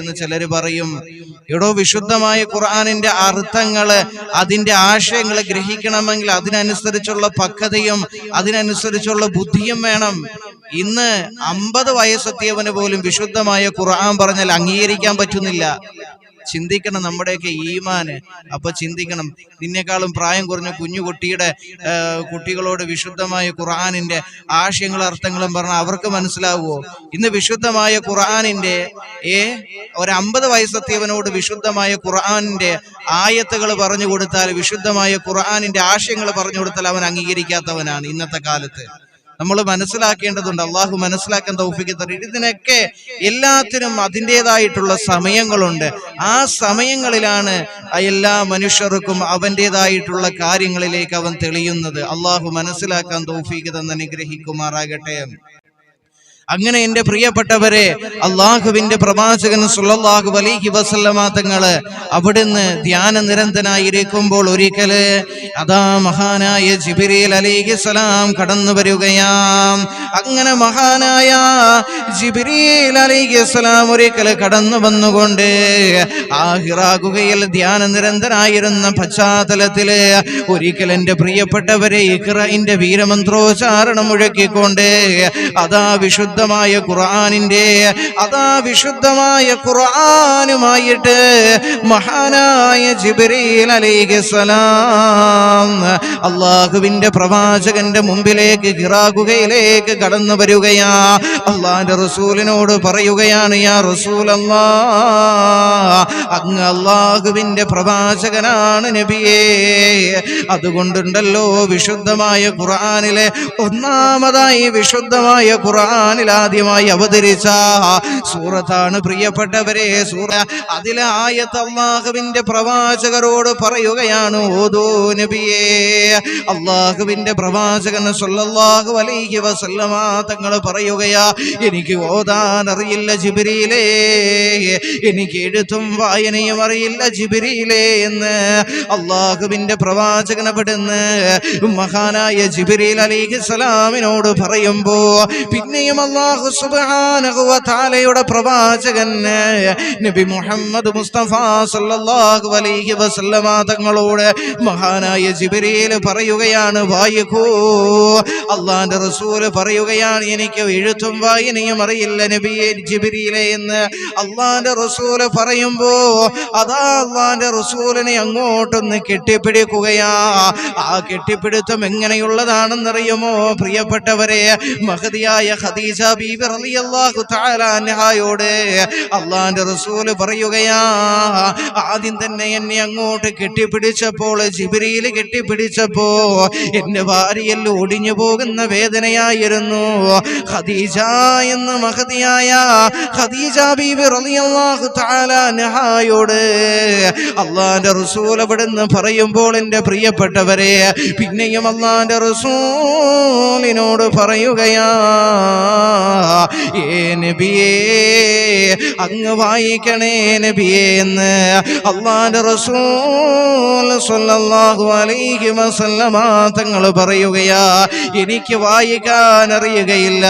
എന്ന് ചിലർ പറയും. എടോ, വിശുദ്ധമായ ഖുർആനിന്റെ അർത്ഥങ്ങള്, അതിന്റെ ആശയങ്ങൾ ഗ്രഹിക്കണമെങ്കിൽ അതിനനുസരിച്ചുള്ള പക്വതയും അതിനനുസരിച്ചുള്ള ബുദ്ധിയും വേണം. ഇന്ന് 50 വയസ്സെത്തിയവന് പോലും വിശുദ്ധമായ ഖുർആൻ പറഞ്ഞാൽ അംഗീകരിക്കാൻ പറ്റുന്നില്ല. ചിന്തിക്കണം നമ്മുടെയൊക്കെ ഈമാന്. അപ്പൊ ചിന്തിക്കണം, നിന്നെക്കാളും പ്രായം കുറഞ്ഞ കുട്ടികളോട് വിശുദ്ധമായ ഖുർആനിന്റെ ആശയങ്ങളും അർത്ഥങ്ങളും പറഞ്ഞാൽ അവർക്ക് മനസ്സിലാവുമോ? ഇന്ന് വിശുദ്ധമായ ഖുർആനിന്റെ ഒരു 50 വയസ്സെത്തിയവനോട് വിശുദ്ധമായ ഖുർആനിന്റെ ആയത്തുകൾ പറഞ്ഞു കൊടുത്താൽ, വിശുദ്ധമായ ഖുർആനിന്റെ ആശയങ്ങൾ പറഞ്ഞു കൊടുത്താൽ അവൻ അംഗീകരിക്കാത്തവനാണ് ഇന്നത്തെ കാലത്ത്. നമ്മൾ മനസ്സിലാക്കേണ്ടതുണ്ട്. അള്ളാഹു മനസ്സിലാക്കാൻ തൗഫീഖ് തരട്ടെ. ഇതിനൊക്കെ എല്ലാത്തിനും അതിൻ്റെതായിട്ടുള്ള സമയങ്ങളുണ്ട്. ആ സമയങ്ങളിലാണ് എല്ലാ മനുഷ്യർക്കും അവൻ്റെതായിട്ടുള്ള കാര്യങ്ങളിലേക്ക് അവൻ തെളിയുന്നത്. അള്ളാഹു മനസ്സിലാക്കാൻ തൗഫീഖ് തന്ന് അനുഗ്രഹിക്കുമാറാകട്ടെ. അങ്ങനെ എന്റെ പ്രിയപ്പെട്ടവരെ, അള്ളാഹുവിന്റെ പ്രവാചകൻ സല്ലല്ലാഹു അലൈഹി വസല്ലമ തങ്ങള് അവിടുന്ന് ധ്യാന നിരന്തനായിരിക്കുമ്പോൾ ഒരിക്കല് അതാ മഹാനായ ജിബ്രീൽ അലൈഹിസ്സലാം കടന്നു വരികയാം. അങ്ങനെ മഹാനായ ജിബ്രീൽ അലൈഹിസ്സലാം ഒരിക്കൽ കടന്നു വന്നുകൊണ്ട് ആ ഹിറാ ഗുഹയിൽ ധ്യാന നിരന്തനായിരുന്ന പശ്ചാത്തലത്തില് ഒരിക്കൽ എന്റെ പ്രിയപ്പെട്ടവരെ ഇഖ്റഇന്റെ വീരമന്ത്രോച്ചാരണം മുഴക്കിക്കൊണ്ട് അതാ വിശുദ്ധമായ ഖുർആനുമായിട്ട് മഹാനായ ജിബ്രീൽ അലൈഹിസ്സലാം അള്ളാഹുവിന്റെ പ്രവാചകന്റെ മുമ്പിലേക്ക് ഹിറാ ഗുഹയിലേക്ക് കടന്നു വരികയാ. അള്ളാന്റെ റസൂലിനോട് പറയുകയാണ്, യാ റസൂലല്ലാഹ്, അങ്ങ് അള്ളാഹുവിന്റെ പ്രവാചകനാണ് നബിയേ. അതുകൊണ്ടുണ്ടല്ലോ വിശുദ്ധമായ ഖുർആനിലെ ഒന്നാമതായി വിശുദ്ധമായ ഖുർആനിൽ ആദ്യമായി അവതരിച്ച സൂറത്താണ് പ്രിയപ്പെട്ടവരെ സൂറ. അതിലെ ആയത്ത് അള്ളാഹുവിന്റെ പ്രവാചകരോട് പറയുകയാണ്, ഓതൂ നബിയേ. അള്ളാഹുവിന്റെ പ്രവാചകൻ സല്ലല്ലാഹു അലൈഹി വസല്ലമ തങ്ങൾ പറയുകയാ, എനിക്ക് ഓതാൻ അറിയില്ല ജിബ്രീലേ, എനിക്ക് എഴുത്തും വായനയും അറിയില്ല ജിബ്രീലേ എന്ന് അള്ളാഹുവിന്റെ പ്രവാചകൻ അവിടുന്ന് മഹാനായ ജിബ്രീൽ അലൈഹിസ്സലാമിനോട് പറയുമ്പോ പിന്നെയും അല്ലാഹു സുബ്ഹാനഹു വ തആലയുടെ പ്രവാചകൻ നബി മുഹമ്മദ് മുസ്തഫ സല്ലല്ലാഹു അലൈഹി വസല്ലമ തങ്ങളോട് മഹാനായ ജിബ്രീൽ പറയുകയാണ്, വായിക്കൂ. അല്ലാഹുവിന്റെ റസൂൽ പറയുകയാണ്, എനിക്ക് എഴുത്തും വായനയും അറിയില്ല നബിയെ ജിബ്രീലേ എന്ന് അല്ലാഹുവിന്റെ റസൂൽ പറയുമ്പോ അതാ അല്ലാഹുവിന്റെ റസൂലിനെ അങ്ങോട്ടൊന്ന് കെട്ടിപ്പിടിക്കുകയാ. ആ കെട്ടിപ്പിടുത്തം എങ്ങനെയുള്ളതാണെന്നറിയുമോ പ്രിയപ്പെട്ടവരെ? മഹദിയായ ഖദീജ ബീബി റളിയല്ലാഹു തആല അൻഹയോട് അല്ലാഹുവിന്റെ റസൂൽ പറയുകയാ, ആദ്യം തന്നെ എന്നെ അങ്ങോട്ട് കെട്ടിപ്പിടിച്ചപ്പോൾ, ജിബ്രീൽ കെട്ടിപ്പിടിച്ചപ്പോ എന്റെ ഭാര്യയിൽ ഒടിഞ്ഞു പോകുന്ന വേദനയായിരുന്നു. ഖദീജ എന്ന മഹദിയായ ഖദീജ ബീബി റളിയല്ലാഹു തആല അൻഹയോട് അല്ലാഹുവിന്റെ റസൂൽ അവിടുന്ന് പറയുമ്പോൾ എന്റെ പ്രിയപ്പെട്ടവരെ പിന്നെയും അല്ലാഹുവിന്റെ റസൂലിനോട് പറയുകയാ, ഏ നബിയേ അങ്ങ് വായിക്കണേ നബിയേ എന്ന് അല്ലാഹുവിന്റെ റസൂൽ സ്വല്ലല്ലാഹു അലൈഹി വസല്ലമ തങ്ങൾ പറയുകയാ, എനിക്ക് വായിക്കാൻ അറിയുകയില്ല,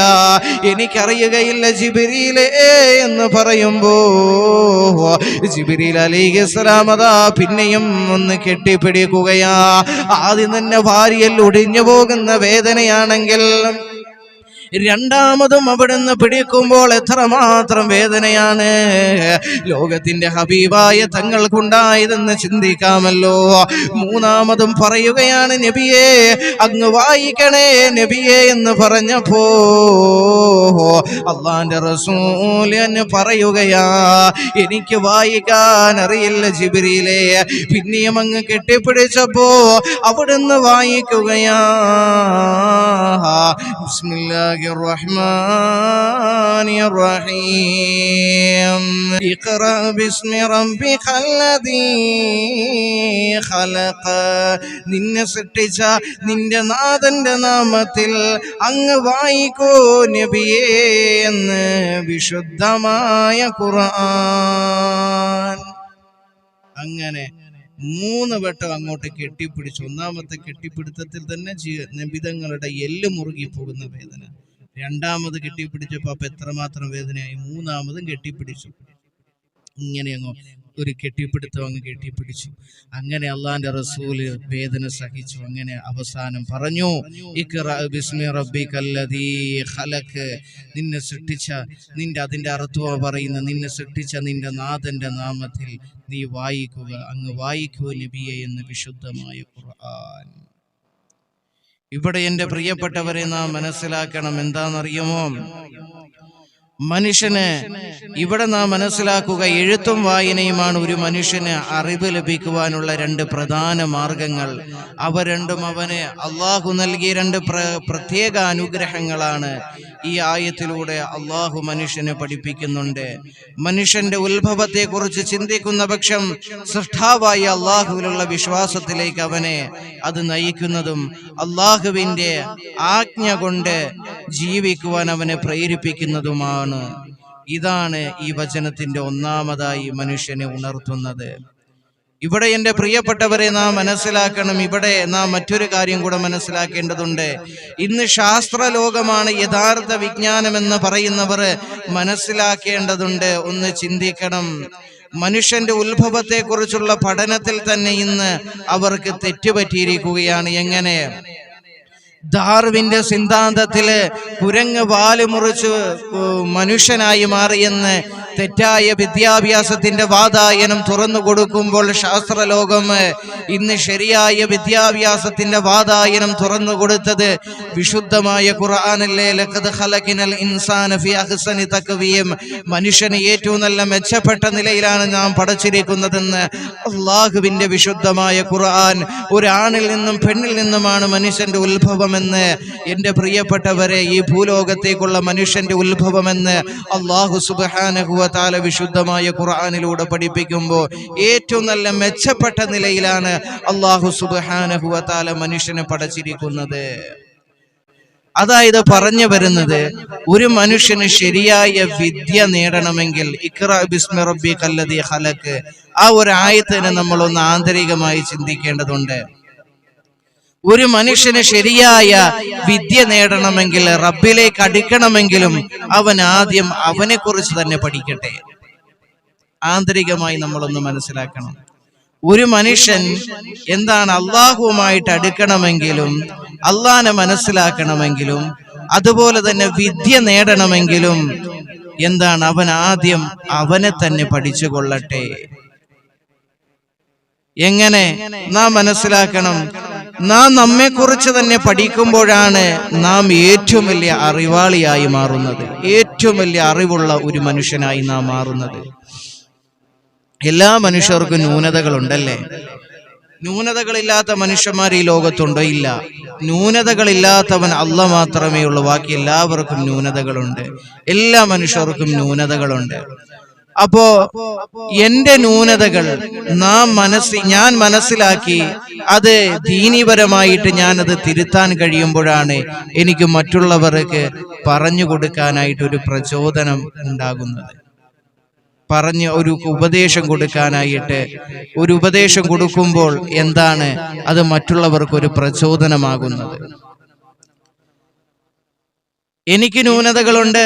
എനിക്കറിയുകയില്ല ജിബ്രീലേ എന്ന് പറയുമ്പോ ജിബ്രീൽ അലൈഹിസ്സലാം അതാ പിന്നെയും ഒന്ന് കെട്ടിപ്പിടിക്കുകയാ. ആദ്യം തന്നെ ഭാര്യയിൽ ഒടിഞ്ഞു പോകുന്ന വേദനയാണെങ്കിൽ രണ്ടാമതും അവിടുന്ന് പിടിക്കുമ്പോൾ എത്രമാത്രം വേദനയാണ് ലോകത്തിന്റെ ഹബീബായ തങ്ങൾക്കുണ്ടായതെന്ന് ചിന്തിക്കാമല്ലോ. മൂന്നാമതും പറയുകയാണ്, നബിയേ അങ്ങ് വായിക്കണേ നബിയേ എന്ന് പറഞ്ഞപ്പോ അല്ലാഹുവിന്റെ റസൂൽ എന്ന് പറയുകയാ, എനിക്ക് വായിക്കാൻ അറിയില്ല ജിബ്രീലേ. പിന്നെയും അങ്ങ് കെട്ടിപ്പിടിച്ചപ്പോ അവിടുന്ന് വായിക്കുകയാ, ബിസ്മില്ലാഹിർ റഹ്മാനിർ റഹീം ഇഖ്റ ബിസ്മി റബ്ബികല്ലദീ ഖലഖ. നിന്നെ സൃഷ്ടിച്ച നിന്റെ നാഥന്റെ നാമത്തിൽ അങ്ങ് വായിക്കൂ നബിയേ എന്ന് വിശുദ്ധമായ ഖുർആൻ. അങ്ങനെ 3 വട്ടം അങ്ങോട്ട് കെട്ടിപ്പിടിച്ചു. ഒന്നാമത്തെ കെട്ടിപ്പിടുത്തത്തിൽ തന്നെ നബിതങ്ങളുടെ എല്ല് മുറുകി പോകുന്ന വേദന. രണ്ടാമത് കെട്ടിപ്പിടിച്ചപ്പോ അപ്പൊ എത്രമാത്രം വേദനയായി. മൂന്നാമതും കെട്ടിപ്പിടിച്ചു. ഇങ്ങനെ അങ്ങ് ഒരു കെട്ടിപ്പിടുത്തം അങ്ങ് കെട്ടിപ്പിടിച്ചു. അങ്ങനെ അല്ലാഹുവിന്റെ റസൂല് വേദന സഹിച്ചു. അങ്ങനെ അവസാനം പറഞ്ഞു, ഇഖ്റ ബിസ്മി റബ്ബികല്ലദീ ഖലഖ്. നിന്നെ സൃഷ്ടിച്ച നിന്റെ, അതിന്റെ അർത്ഥം പറയുന്ന നിന്നെ സൃഷ്ടിച്ച നിന്റെ നാഥന്റെ നാമത്തിൽ നീ വായിക്കുക, അങ്ങ് വായിക്കൂ നബിയെ എന്ന് വിശുദ്ധമായ ഖുർആൻ. ഇവിടെ എൻ്റെ പ്രിയപ്പെട്ടവരെ നാം മനസ്സിലാക്കണം, എന്താണെന്നറിയുമോ? മനുഷ്യന് ഇവിടെ നാം മനസ്സിലാക്കുക, എഴുത്തും വായനയുമാണ് ഒരു മനുഷ്യന് അറിവ് ലഭിക്കുവാനുള്ള 2 പ്രധാന മാർഗങ്ങൾ. അവ രണ്ടും അവന് അള്ളാഹു നൽകിയ 2 പ്രത്യേക അനുഗ്രഹങ്ങളാണ്. ഈ ആയത്തിലൂടെ അള്ളാഹു മനുഷ്യനെ പഠിപ്പിക്കുന്നുണ്ട്. മനുഷ്യന്റെ ഉത്ഭവത്തെ കുറിച്ച് ചിന്തിക്കുന്ന പക്ഷം സൃഷ്ടാവായ അള്ളാഹുവിലുള്ള വിശ്വാസത്തിലേക്ക് അവനെ അത് നയിക്കുന്നതും അള്ളാഹുവിന്റെ ആജ്ഞ കൊണ്ട് ജീവിക്കുവാൻ അവനെ പ്രേരിപ്പിക്കുന്നതുമാണ്. ഇതാണ് ഈ വചനത്തിന്റെ ഒന്നാമതായി മനുഷ്യനെ ഉണർത്തുന്നത്. ഇവിടെ എൻ്റെ പ്രിയപ്പെട്ടവരെ നാം മനസ്സിലാക്കണം, ഇവിടെ നാം മറ്റൊരു കാര്യം കൂടെ മനസ്സിലാക്കേണ്ടതുണ്ട്. ഇന്ന് ശാസ്ത്രലോകമാണ് യഥാർത്ഥ വിജ്ഞാനമെന്ന് പറയുന്നവർ മനസ്സിലാക്കേണ്ടതുണ്ട്. ഒന്ന് ചിന്തിക്കണം. മനുഷ്യന്റെ ഉത്ഭവത്തെ കുറിച്ചുള്ള പഠനത്തിൽ തന്നെ ഇന്ന് അവർക്ക് തെറ്റുപറ്റിയിരിക്കുകയാണ്. എങ്ങനെ? ഡാർവിന്റെ സിദ്ധാന്തത്തില് കുരങ്ങ് വാല് മുറിച്ച് മനുഷ്യനായി മാറിയെന്ന് തെറ്റായ വിദ്യാഭ്യാസത്തിന്റെ വാതായനം തുറന്നു കൊടുക്കുമ്പോൾ ശാസ്ത്രലോകം ഇന്ന് ശരിയായ വിദ്യാഭ്യാസത്തിന്റെ വാതായനം തുറന്നു കൊടുത്തത് വിശുദ്ധമായ ഖുർആനല്ലേ. ലഖദ് ഖലഖനൽ ഇൻസാന ഫീ അഹ്സനി തഖ്വീം. മനുഷ്യനെ ഏറ്റവും നല്ല മെച്ചപ്പെട്ട നിലയിലാണ് നാം പടച്ചിരിക്കുന്നതെന്ന് അല്ലാഹുവിന്റെ വിശുദ്ധമായ ഖുർആൻ. ഒരാണിൽ നിന്നും പെണ്ണിൽ നിന്നുമാണ് മനുഷ്യന്റെ ഉത്ഭവമെന്ന് എൻ്റെ പ്രിയപ്പെട്ടവരെ, ഈ ഭൂലോകത്തേക്കുള്ള മനുഷ്യന്റെ ഉത്ഭവമെന്ന് അല്ലാഹു സുബ്ഹാനഹു വ തആല വിശുദ്ധമായ ഖുർആനിലൂടെ പഠിപ്പിക്കുമ്പോൾ ഏറ്റവും നല്ല മെച്ചപ്പെട്ട നിലയിലാണ് അല്ലാഹു സുബ്ഹാനഹു വ തആല മനുഷ്യനെ പടച്ചിരിക്കുന്നത്. അതായത് പറഞ്ഞു വരുന്നത്, ഒരു മനുഷ്യന് ശരിയായ വിദ്യ നേടണമെങ്കിൽ ഇഖ്റ ബിസ്മി റബ്ബികല്ലദീ ഖലഖ്, ആ ഒരു ആയത്തിനെ നമ്മളൊന്ന് ആന്തരികമായി ചിന്തിക്കേണ്ടതുണ്ട്. ഒരു മനുഷ്യന് ശരിയായ വിദ്യ നേടണമെങ്കിൽ, റബ്ബിലേക്ക് അടുക്കണമെങ്കിലും അവൻ ആദ്യം അവനെ കുറിച്ച് തന്നെ പഠിക്കട്ടെ. ആന്തരികമായി നമ്മളൊന്ന് മനസ്സിലാക്കണം. ഒരു മനുഷ്യൻ എന്താണ് അള്ളാഹുവുമായിട്ട് അടുക്കണമെങ്കിലും, അള്ളാഹനെ മനസ്സിലാക്കണമെങ്കിലും, അതുപോലെ തന്നെ വിദ്യ നേടണമെങ്കിലും എന്താണ് അവൻ ആദ്യം അവനെ തന്നെ പഠിച്ചു കൊള്ളട്ടെ. എങ്ങനെ നാം മനസ്സിലാക്കണം? നാം നമ്മെക്കുറിച്ച് തന്നെ പഠിക്കുമ്പോഴാണ് നാം ഏറ്റവും വലിയ അറിവാളിയായി മാറുന്നത്, ഏറ്റവും വലിയ അറിവുള്ള ഒരു മനുഷ്യനായി നാം മാറുന്നത്. എല്ലാ മനുഷ്യർക്കും ന്യൂനതകളുണ്ടല്ലേ? ന്യൂനതകളില്ലാത്ത മനുഷ്യന്മാർ ഈ ലോകത്തുണ്ടോ? ഇല്ല. ന്യൂനതകളില്ലാത്തവൻ അല്ലാഹ് മാത്രമേ ഉള്ളൂ. ബാക്കി എല്ലാവർക്കും ന്യൂനതകളുണ്ട്. എല്ലാ മനുഷ്യർക്കും ന്യൂനതകളുണ്ട്. അപ്പോ എന്റെ ന്യൂനതകൾ ഞാൻ മനസ്സിലാക്കി അത് ദീനീപരമായിട്ട് ഞാനത് തിരുത്താൻ കഴിയുമ്പോഴാണ് എനിക്ക് മറ്റുള്ളവർക്ക് പറഞ്ഞു കൊടുക്കാനായിട്ട് ഒരു പ്രചോദനം ഉണ്ടാകുന്നത്. ഒരു ഉപദേശം കൊടുക്കാനായിട്ട് ഒരു ഉപദേശം കൊടുക്കുമ്പോൾ എന്താണ് അത് മറ്റുള്ളവർക്ക് ഒരു പ്രചോദനമാകുന്നത്. എനിക്ക് ന്യൂനതകളുണ്ട്,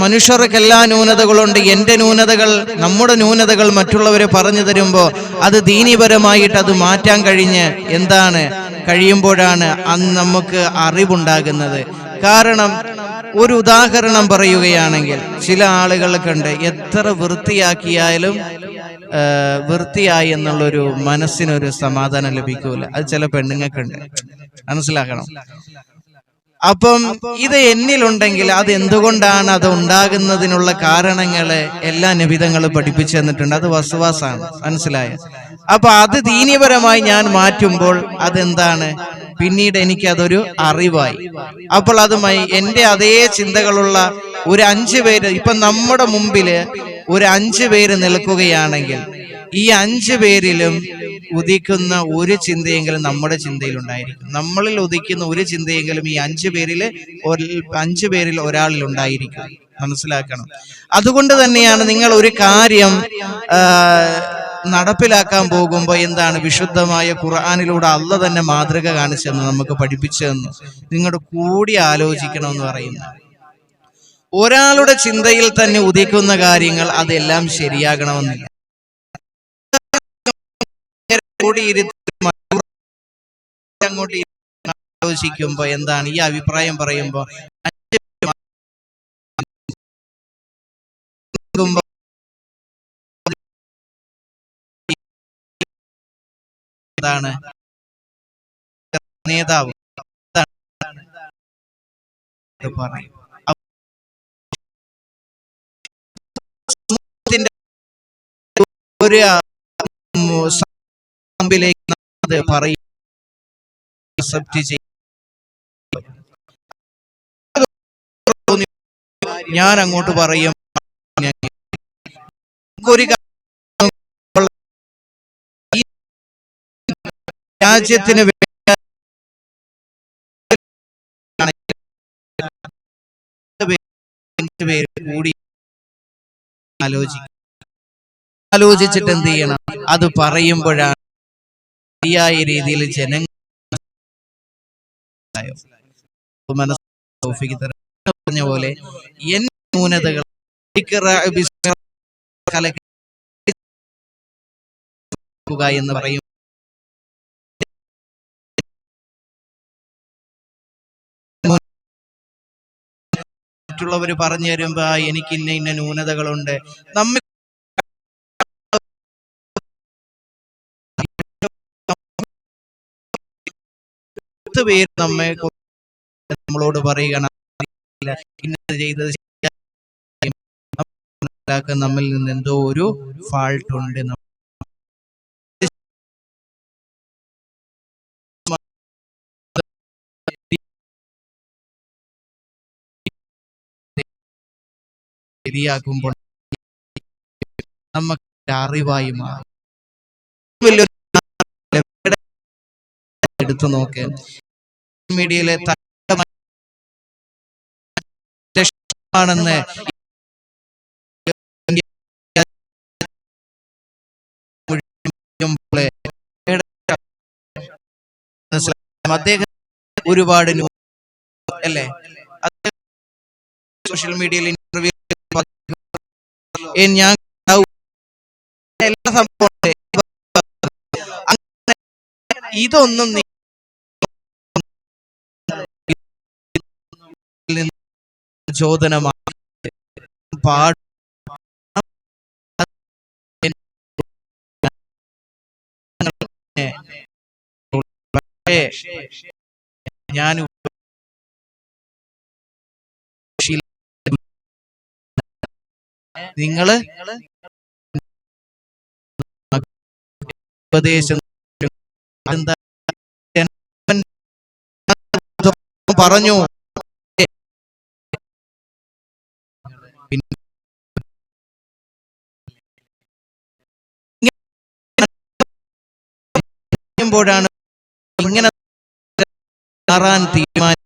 മനുഷ്യർക്കെല്ലാ ന്യൂനതകളുണ്ട്. എൻ്റെ ന്യൂനതകൾ, നമ്മുടെ ന്യൂനതകൾ മറ്റുള്ളവരെ പറഞ്ഞു തരുമ്പോൾ അത് ദീനീപരമായിട്ട് അത് മാറ്റാൻ കഴിയുമ്പോഴാണ് അന്ന് നമുക്ക് അറിവുണ്ടാകുന്നത്. കാരണം ഒരു ഉദാഹരണം പറയുകയാണെങ്കിൽ, ചില ആളുകൾക്കുണ്ട് എത്ര വൃത്തിയാക്കിയാലും വൃത്തിയായി എന്നുള്ളൊരു മനസ്സിനൊരു സമാധാനം ലഭിക്കൂല. അത് ചില പെണ്ണുങ്ങൾക്കുണ്ട്, മനസ്സിലാക്കണം. അപ്പം ഇത് എന്നിലുണ്ടെങ്കിൽ അത് എന്തുകൊണ്ടാണ് അത് ഉണ്ടാകുന്നതിനുള്ള കാരണങ്ങള് എല്ലാ നബിതങ്ങളും പഠിപ്പിച്ചു തന്നിട്ടുണ്ട്. അത് വസ്വാസാണ്, മനസ്സിലായ? അപ്പൊ അത് ദീനീപരമായി ഞാൻ മാറ്റുമ്പോൾ അതെന്താണ്, പിന്നീട് എനിക്ക് അതൊരു അറിവായി. അപ്പോൾ അതുമായി എൻ്റെ അതേ ചിന്തകളുള്ള ഒരു 5 പേര്, ഇപ്പൊ നമ്മുടെ മുമ്പില് ഒരു 5 പേര് നിൽക്കുകയാണെങ്കിൽ ഈ 5 പേരിലും ഉദിക്കുന്ന ഒരു ചിന്തയെങ്കിലും നമ്മുടെ ചിന്തയിൽ ഉണ്ടായിരിക്കും. നമ്മളിൽ ഉദിക്കുന്ന ഒരു ചിന്തയെങ്കിലും ഈ 5 പേരിൽ ഒരാളിൽ ഉണ്ടായിരിക്കും. മനസ്സിലാക്കണം. അതുകൊണ്ട് തന്നെയാണ് നിങ്ങൾ ഒരു കാര്യം നടപ്പിലാക്കാൻ പോകുമ്പോൾ എന്താണ്, വിശുദ്ധമായ ഖുർആനിലൂടെ അള്ളാഹ് തന്നെ മാതൃക കാണിച്ചെന്ന് നമുക്ക് പഠിപ്പിച്ചെന്ന് നിങ്ങളുടെ കൂടി ആലോചിക്കണമെന്ന് പറയുന്നു. ഒരാളുടെ ചിന്തയിൽ തന്നെ ഉദിക്കുന്ന കാര്യങ്ങൾ അതെല്ലാം ശരിയാകണമെന്നില്ല. അങ്ങോട്ട് ആലോചിക്കുമ്പോ എന്താണ് ഈ അഭിപ്രായം പറയുമ്പോ എന്താണ് നേതാവ് പറയും. ഒരു മുമ്പിലേക്ക് പറയും, ഞാൻ അങ്ങോട്ട് പറയും. ഒരു രാജ്യത്തിന് കൂടി ആലോചിച്ചിട്ട് എന്ത് ചെയ്യണം, അത് പറയുമ്പോഴാണ് ശരിയായ രീതിയിൽ ജനങ്ങൾ പറഞ്ഞ പോലെ എന്റെ ന്യൂനതകൾ എന്ന് പറയും. മറ്റുള്ളവർ പറഞ്ഞു തരുമ്പോ എനിക്ക് ഇന്ന ന്യൂനതകളുണ്ട്. നമ്മ പേര് നമ്മളോട് പറയുകയാണ് ഇന്നത് ചെയ്തത് നമ്മിൽ നിന്ന് എന്തോ ഒരു ഫാൾട്ട് ഉണ്ട്. ശരിയാക്കുമ്പോൾ നമുക്ക് അറിവായി മാറും. എടുത്തു നോക്ക്, മീഡിയയിലെ ആണെന്ന് അദ്ദേഹം ഒരുപാട് അല്ലേ സോഷ്യൽ മീഡിയയിൽ ഇന്റർവ്യൂ ഞാൻ എല്ലാ സംഭവം ഇതൊന്നും ചോദനമാണ് പാട് ഞാൻ നിങ്ങള് ഉപദേശം പറഞ്ഞു ാണ് ഇങ്ങനെ മാറാൻ തീരുമാനം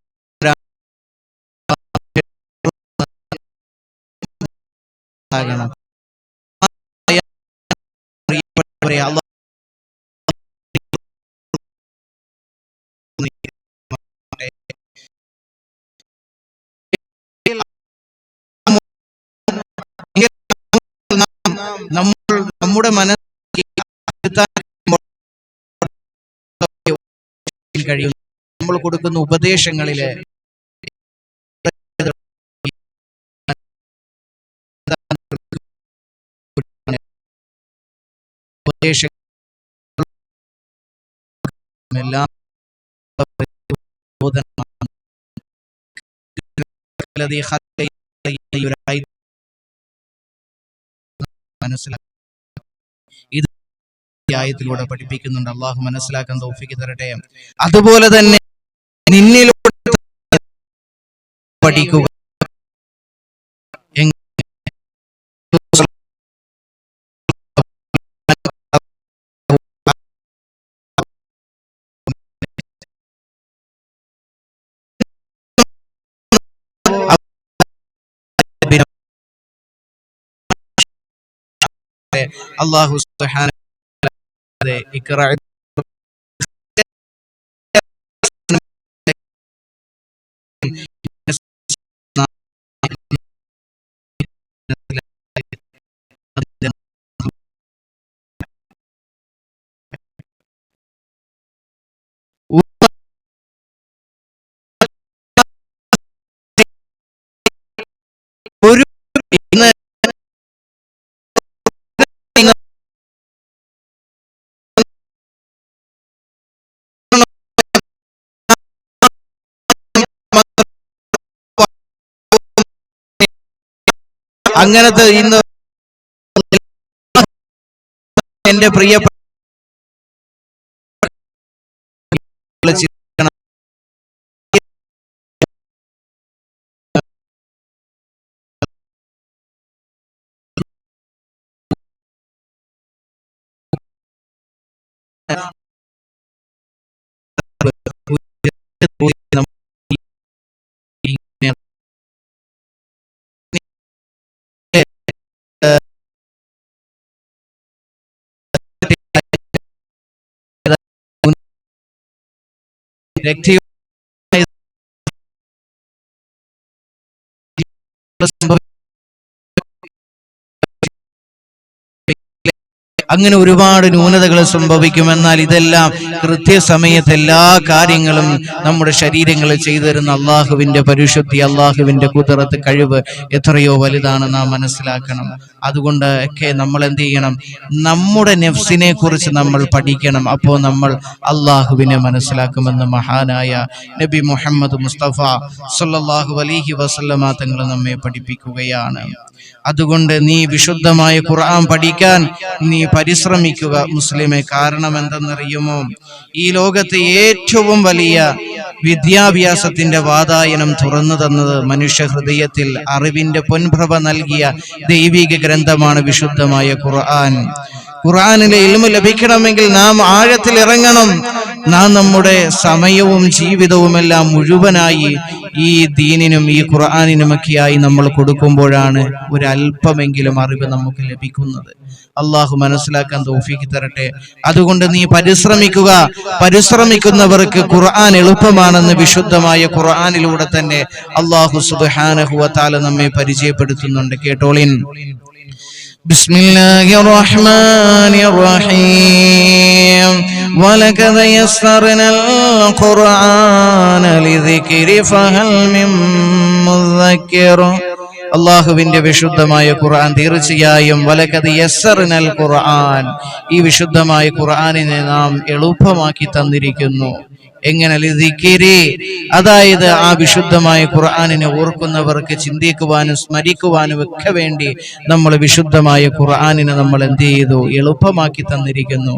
നമ്മുടെ മനസ്സിൽ കഴിയും നമ്മൾ കൊടുക്കുന്ന ഉപദേശങ്ങളില് എല്ലാം മനസ്സിലാക്കി ഇത് ആയത്തിലൂടെ പഠിപ്പിക്കുന്നുണ്ട്. അള്ളാഹു മനസ്സിലാക്കാൻ തൗഫീഖ് തരട്ടെ. അതുപോലെ തന്നെ നിന്നിലൂടെ പഠിക്കുക അല്ലാഹു സുബ്ഹാനഹു ഇഖ്റ ഒരു അങ്ങനത്തെ ഇന്ന് എന്റെ പ്രിയപ്പെട്ട അങ്ങനെ ഒരുപാട് ന്യൂനതകൾ സംഭവിക്കും. എന്നാൽ ഇതെല്ലാം കൃത്യസമയത്ത് എല്ലാ കാര്യങ്ങളും നമ്മുടെ ശരീരങ്ങളിൽ ചെയ്തു തരുന്ന അള്ളാഹുവിന്റെ പരിശുദ്ധി, അള്ളാഹുവിന്റെ ഖുദ്റത്ത്, കഴിവ് എത്രയോ വലുതാണ് നാം മനസ്സിലാക്കണം. അതുകൊണ്ട് ഒക്കെ നമ്മൾ എന്ത് ചെയ്യണം? നമ്മുടെ നഫ്സിനെ കുറിച്ച് നമ്മൾ പഠിക്കണം. അപ്പോൾ നമ്മൾ അള്ളാഹുവിനെ മനസ്സിലാക്കുമെന്ന് മഹാനായ നബി മുഹമ്മദ് മുസ്തഫ സല്ലല്ലാഹു അലൈഹി വസല്ലമ തങ്ങൾ നമ്മെ പഠിപ്പിക്കുകയാണ്. അതുകൊണ്ട് നീ വിശുദ്ധമായ ഖുർആൻ പഠിക്കാൻ നീ പരിശ്രമിക്കുക മുസ്ലിമെ. കാരണം എന്തെന്നറിയുമോ? ഈ ലോകത്തെ ഏറ്റവും വലിയ വിദ്യാഭ്യാസത്തിന്റെ വാതായനം തുറന്നു തന്നത് മനുഷ്യ ഹൃദയത്തിൽ അറിവിന്റെ പൊൻപ്രഭ നൽകിയ ദൈവിക ഗ്രന്ഥമാണ് വിശുദ്ധമായ ഖുർആൻ. ഖുർആനിലെ ഇൽമു ലഭിക്കണമെങ്കിൽ നാം ആഴത്തിൽ ഇറങ്ങണം. നാം നമ്മുടെ സമയവും ജീവിതവുമെല്ലാം മുഴുവനായി ഈ ദീനിനും ഈ ഖുർആനിനുമൊക്കെയായി നമ്മൾ കൊടുക്കുമ്പോഴാണ് ഒരല്പമെങ്കിലും അറിവ് നമുക്ക് ലഭിക്കുന്നത്. അള്ളാഹു മനസ്സിലാക്കാൻ തൗഫീഖ് തരട്ടെ. അതുകൊണ്ട് നീ പരിശ്രമിക്കുക. പരിശ്രമിക്കുന്നവർക്ക് ഖുർആൻ എളുപ്പമാണെന്ന് വിശുദ്ധമായ ഖുർആനിലൂടെ തന്നെ അള്ളാഹു സുബ്ഹാനഹു വ തആല നമ്മെ പരിചയപ്പെടുത്തുന്നുണ്ട്. കേട്ടോളിൻ. ബിസ്മില്ലാഹിർ റഹ്മാനിർ റഹീം. വലഖദ യസ്സർനൽ ഖുർആന ലിദിക്രി ഫഹൽ മിൻ മുദ്ദക്കിർ. അള്ളാഹുവിന്റെ വിശുദ്ധമായ ഖുർആൻ തീർച്ചയായും വലഖദ് യസ്സർനൽ ഖുർആൻ, ഈ വിശുദ്ധമായ ഖുർആനിനെ നാം എളുപ്പമാക്കി തന്നിരിക്കുന്നു. എങ്ങനെ? ലിദിക്രി, അതായത് ആ വിശുദ്ധമായ ഖുർആനിനെ ഓർക്കുന്നവർക്ക് ചിന്തിക്കുവാനും സ്മരിക്കുവാനും ഒക്കെ വേണ്ടി നമ്മൾ വിശുദ്ധമായ ഖുർആനിനെ നമ്മൾ എന്ത് ചെയ്തു? എളുപ്പമാക്കി തന്നിരിക്കുന്നു.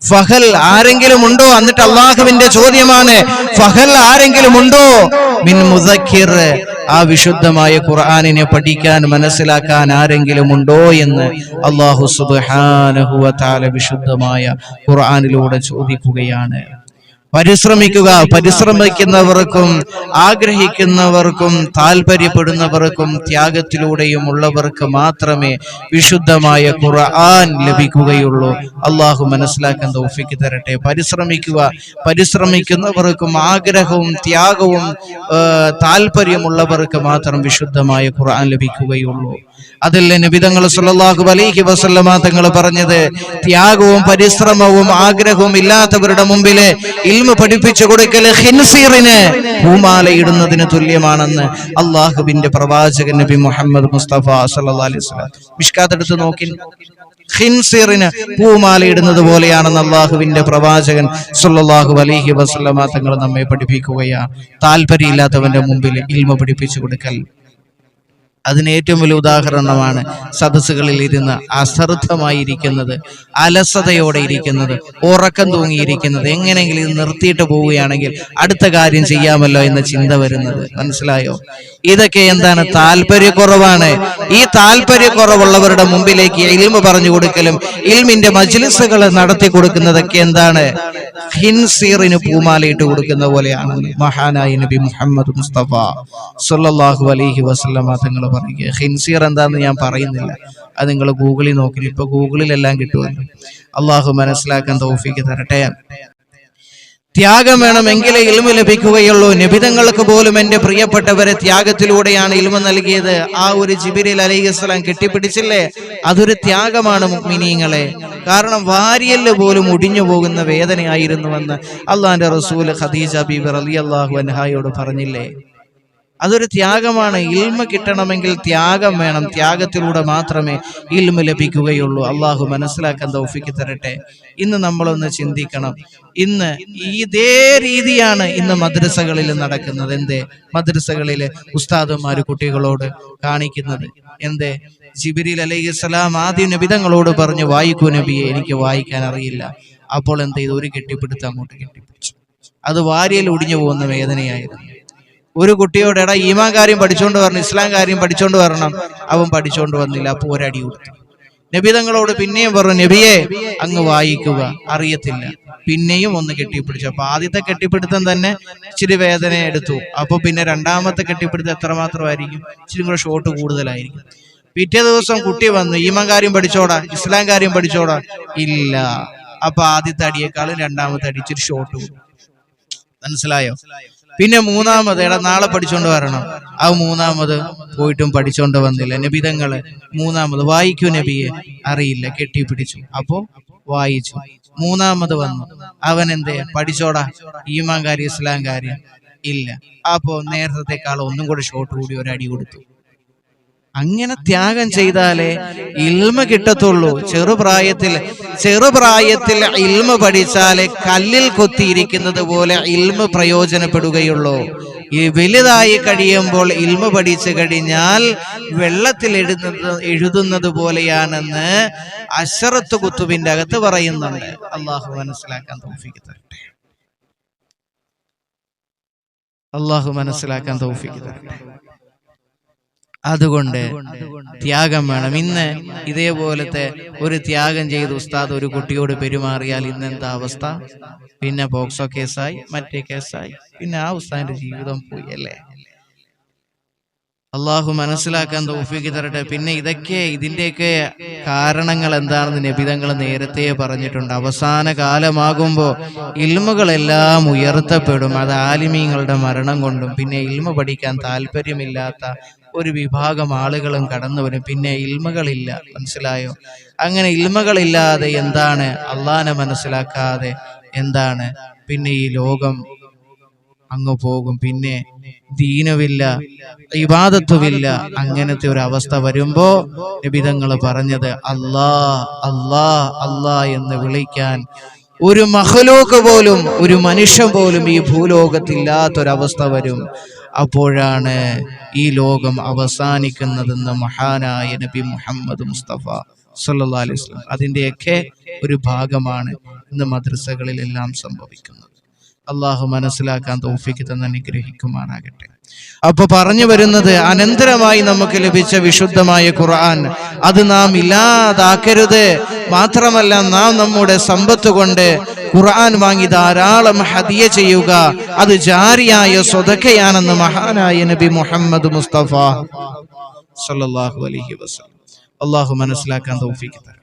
ഫഹൽ, ആരെങ്കിലും ഉണ്ടോ? എന്നിട്ട് അള്ളാഹുവിന്റെ ചോദ്യമാണ്, ഫഹൽ, ആരെങ്കിലും ഉണ്ടോ? മിൻ മുദക്കിർ, ആ വിശുദ്ധമായ ഖുർആനിനെ പഠിക്കാൻ മനസ്സിലാക്കാൻ ആരെങ്കിലും ഉണ്ടോ എന്ന് അല്ലാഹു സുബ്ഹാനഹു വ തആല വിശുദ്ധമായ ഖുർആനിലൂടെ ചോദിക്കുകയാണ്. പരിശ്രമിക്കുക. പരിശ്രമിക്കുന്നവർക്കും ആഗ്രഹിക്കുന്നവർക്കും താല്പര്യപ്പെടുന്നവർക്കും ത്യാഗത്തിലൂടെയും ഉള്ളവർക്ക് മാത്രമേ വിശുദ്ധമായ ഖുർആൻ ലഭിക്കുകയുള്ളൂ. അള്ളാഹു മനസ്സിലാക്കാൻ തൗഫീഖ് തരട്ടെ. പരിശ്രമിക്കുക. പരിശ്രമിക്കുന്നവർക്കും ആഗ്രഹവും ത്യാഗവും താല്പര്യമുള്ളവർക്ക് മാത്രം വിശുദ്ധമായ ഖുർആൻ ലഭിക്കുകയുള്ളൂ. അതല്ലേ നബി തങ്ങൾ സല്ലല്ലാഹു അലൈഹി വസല്ലമ തങ്ങൾ പറഞ്ഞത്, ത്യാഗവും പരിശ്രമവും ആഗ്രഹവും ഇല്ലാത്തവരുടെ മുമ്പിൽ ഇൽമ പഠിപ്പിച്ചു കൊടുക്കൽ ഖിൻസീറിന് പൂമാലയിടുന്നതിന് തുല്യമാണെന്ന് അള്ളാഹുവിന്റെ പ്രവാചകൻ നബി മുഹമ്മദ് മുസ്തഫ സല്ലല്ലാഹു അലൈഹി വസല്ലം മിഷ്കാത്ത് നോക്കി. ഖിൻസീറിന് പൂമാലയിടുന്നത് പോലെയാണെന്ന് അള്ളാഹുവിന്റെ പ്രവാചകൻ സല്ലല്ലാഹു അലൈഹി വസല്ലമ തങ്ങൾ നമ്മെ പഠിപ്പിക്കുകയാണ്. താല്പര്യമില്ലാത്തവന്റെ മുമ്പിൽ ഇൽമ പഠിപ്പിച്ചു കൊടുക്കൽ. അതിന് ഏറ്റവും വലിയ ഉദാഹരണമാണ് സദസ്സുകളിൽ ഇരുന്ന് അശ്രദ്ധമായിരിക്കുന്നത്, അലസതയോടെ ഇരിക്കുന്നത്, ഉറക്കം തൂങ്ങിയിരിക്കുന്നത്. എങ്ങനെയെങ്കിലും ഇത് നിർത്തിയിട്ട് പോവുകയാണെങ്കിൽ അടുത്ത കാര്യം ചെയ്യാമല്ലോ എന്ന ചിന്ത വരുന്നത്. മനസ്സിലായോ? ഇതൊക്കെ എന്താണ്? താല്പര്യക്കുറവാണ്. ഈ താല്പര്യക്കുറവുള്ളവരുടെ മുമ്പിലേക്ക് ഇൽമ പറഞ്ഞു കൊടുക്കലും ഇൽമിന്റെ മജ്ലിസുകൾ നടത്തി കൊടുക്കുന്നതൊക്കെ എന്താണ്? ഖിൻസീറിന് പൂമാലയിട്ട് കൊടുക്കുന്ന പോലെയാണ്. മഹാനായ നബി മുഹമ്മദ് മുസ്തഫ സല്ലല്ലാഹു അലൈഹി വസല്ലമ തങ്ങൾ പറയുക. ഖിൻസീർ എന്താന്ന് ഞാൻ പറയുന്നില്ല, അത് നിങ്ങൾ ഗൂഗിളിൽ നോക്കി. ഇപ്പൊ ഗൂഗിളിലെല്ലാം കിട്ടുമല്ലോ. അള്ളാഹു മനസ്സിലാക്കാൻ തൗഫീഖ് തരട്ടെ. ത്യാഗം വേണമെങ്കിലേ ഇൽമ ലഭിക്കുകയുള്ളൂ. നബിതങ്ങൾക്ക് പോലും എൻ്റെ പ്രിയപ്പെട്ടവരെ ത്യാഗത്തിലൂടെയാണ് ഇൽമ നൽകിയത്. ആ ഒരു ജിബ്രീൽ അലൈഹിസ്സലാം കെട്ടിപ്പിടിച്ചില്ലേ? അതൊരു ത്യാഗമാണ് മുഅ്മിനീങ്ങളെ. കാരണം വാരിയല് പോലും ഒടിഞ്ഞു പോകുന്ന വേദനയായിരുന്നുവെന്ന് അള്ളാന്റെ റസൂൽ ഖദീജ ബീബി റളിയല്ലാഹു അൻഹായോട് പറഞ്ഞില്ലേ? അതൊരു ത്യാഗമാണ്. ഇൽമ കിട്ടണമെങ്കിൽ ത്യാഗം വേണം. ത്യാഗത്തിലൂടെ മാത്രമേ ഇൽമ ലഭിക്കുകയുള്ളൂ. അള്ളാഹു മനസ്സിലാക്കാൻ തൗഫീഖ് തരട്ടെ. ഇന്ന് നമ്മളൊന്ന് ചിന്തിക്കണം. ഇന്ന് ഇതേ രീതിയാണ് ഇന്ന് മദ്രസകളിൽ നടക്കുന്നത്. എന്തേ? മദ്രസകളിലെ ഉസ്താദുമാര് കുട്ടികളോട് കാണിക്കുന്നത് എന്തേ? ജിബ്രീൽ അലൈഹിസ്സലാം ആദ്യം നബിതങ്ങളോട് പറഞ്ഞു, വായിക്കൂ നബിയെ, എനിക്ക് വായിക്കാൻ അറിയില്ല. അപ്പോൾ എന്ത് ചെയ്തു? ഒരു കെട്ടിപ്പിടുത്തം അങ്ങോട്ട് കെട്ടിപ്പിടിച്ചു. അത് വാരിയൽ ഒടിഞ്ഞു പോകുന്ന വേദനയായിരുന്നു. ഒരു കുട്ടിയോട്, എടാ ഈമാൻ കാര്യം പഠിച്ചോണ്ട് വരണം, ഇസ്ലാം കാര്യം പഠിച്ചോണ്ട് വരണം. അവൻ പഠിച്ചോണ്ട് വന്നില്ല. അപ്പോൾ ഒരടി കൊടുത്തു. നബിതങ്ങളോട് പിന്നെയും പറഞ്ഞു, നബിയെ അങ്ങ് വായിക്കുക, അറിയത്തില്ല. പിന്നെയും ഒന്ന് കെട്ടിപ്പിടിച്ചു. അപ്പൊ ആദ്യത്തെ കെട്ടിപ്പിടുത്തം തന്നെ ഇച്ചിരി വേദന എടുത്തു. അപ്പൊ പിന്നെ രണ്ടാമത്തെ കെട്ടിപ്പിടുത്തം എത്രമാത്രമായിരിക്കും? ഇച്ചിരി കൂടെ ഷോട്ട് കൂടുതലായിരിക്കും. പിറ്റേ ദിവസം കുട്ടി വന്നു, ഈമാൻ കാര്യം പഠിച്ചോടാ, ഇസ്ലാം കാര്യം പഠിച്ചോടാ. ഇല്ല. അപ്പൊ ആദ്യത്തെ അടിയേക്കാളും രണ്ടാമത്തെ അടി ഇച്ചിരി ഷോട്ട് കൂടും. മനസ്സിലായോ? പിന്നെ മൂന്നാമത്, എടാ നാളെ പഠിച്ചോണ്ട് വരണം. ആ മൂന്നാമത് പോയിട്ടും പഠിച്ചോണ്ട് വന്നില്ല. നബിതങ്ങള് മൂന്നാമത്, വായിക്കൂ നബിയെ, അറിയില്ല. കെട്ടിപ്പിടിച്ചു. അപ്പോ വായിച്ചു. മൂന്നാമത് വന്നു. അവൻ എന്തേ? പഠിച്ചോടാ, ഈമാൻ കാര്യം ഇസ്ലാം കാര്യം ഇല്ല. അപ്പോ നേരത്തെക്കാൾ ഒന്നും കൂടെ ഷോട്ട് കൂടി ഒരടി കൊടുത്തു. അങ്ങനെ ത്യാഗം ചെയ്താലേ ഇൽമ കിട്ടത്തുള്ളൂ. ചെറുപ്രായത്തിൽ ഇൽമ പഠിച്ചാലേ കല്ലിൽ കൊത്തിയിരിക്കുന്നത് പോലെ ഇൽമ പ്രയോജനപ്പെടുകയുള്ളൂ. ഈ വലുതായി കഴിയുമ്പോൾ ഇൽമ പഠിച്ചു കഴിഞ്ഞാൽ വെള്ളത്തിൽ എഴുതുന്നത് പോലെയാണെന്ന് അശറത്ത് കുത്തുബിന്റെ അകത്ത് പറയുന്നുണ്ട്. അള്ളാഹു മനസ്സിലാക്കാൻ തൗഫീഖ് തരട്ടെ. അള്ളാഹു മനസ്സിലാക്കാൻ തൗഫീഖ് തരട്ടെ. അതുകൊണ്ട് ത്യാഗം വേണം. ഇന്ന് ഇതേപോലത്തെ ഒരു ത്യാഗം ചെയ്ത് ഉസ്താദ് ഒരു കുട്ടിയോട് പെരുമാറിയാൽ ഇന്നെന്താ അവസ്ഥ? പിന്നെ പോക്സോ കേസായി, മറ്റേ കേസായി, പിന്നെ ആ ഉസ്താദിന്റെ ജീവിതം പോയി അല്ലേ? അള്ളാഹു മനസ്സിലാക്കാൻ തൗഫീഖ് തരട്ടെ. പിന്നെ ഇതിന്റെയൊക്കെ കാരണങ്ങൾ എന്താണെന്ന് നബിതങ്ങൾ നേരത്തെ പറഞ്ഞിട്ടുണ്ട്. അവസാന കാലമാകുമ്പോൾ ഇൽമുകളെല്ലാം ഉയർത്തപ്പെടും. അത് ആലിമീങ്ങളുടെ മരണം കൊണ്ടും പിന്നെ ഇൽമ പഠിക്കാൻ താല്പര്യമില്ലാത്ത ഒരു വിഭാഗം ആളുകളും കടന്നു വരും. പിന്നെ ഇൽമകളില്ല. മനസ്സിലായോ? അങ്ങനെ ഇൽമകളില്ലാതെ എന്താണ്, അള്ളാഹനെ മനസ്സിലാക്കാതെ എന്താണ്, പിന്നെ ഈ ലോകം അങ്ങ് പോകും. പിന്നെ ദീനുമില്ല, ഇബാദത്തുമില്ല. അങ്ങനത്തെ ഒരു അവസ്ഥ വരുമ്പോ നബിതങ്ങൾ പറഞ്ഞത് അല്ലാ അല്ലാ അല്ലാ എന്ന് വിളിക്കാൻ ഒരു മഖ്ലൂഖ് പോലും, ഒരു മനുഷ്യൻ പോലും ഈ ഭൂലോകത്തില്ലാത്തൊരവസ്ഥ വരും. അപ്പോഴാണ് ഈ ലോകം അവസാനിക്കുന്നതെന്ന് മഹാനായ നബി മുഹമ്മദ് മുസ്തഫ സല്ലല്ലാഹു അലൈഹി വസല്ലം. അതിന്റെയൊക്കെ ഒരു ഭാഗമാണ് ഇന്ന് മദ്രസകളിലെല്ലാം സംഭവിക്കുന്നത്. അള്ളാഹു മനസ്സിലാക്കാൻ തൗഫീഖ് തന്ന് അനുഗ്രഹിക്കുമാറാകട്ടെ. അപ്പൊ പറഞ്ഞു വരുന്നത്, അനന്തരമായി നമുക്ക് ലഭിച്ച വിശുദ്ധമായ ഖുർആൻ അത് നാം ഇല്ലാതാക്കരുത്. മാത്രമല്ല, നാം നമ്മുടെ സമ്പത്ത് കൊണ്ട് ഖുർആൻ വാങ്ങി ധാരാളം ഹദിയ ചെയ്യുക. അത് ജാരിയായ സ്വതക്കയാണെന്ന് മഹാനായ നബി മുഹമ്മദ് മുസ്തഫ സല്ലല്ലാഹു അലൈഹി വസല്ലം. അള്ളാഹു മനസ്സിലാക്കാൻ തൗഫീഖ് തരട്ടെ.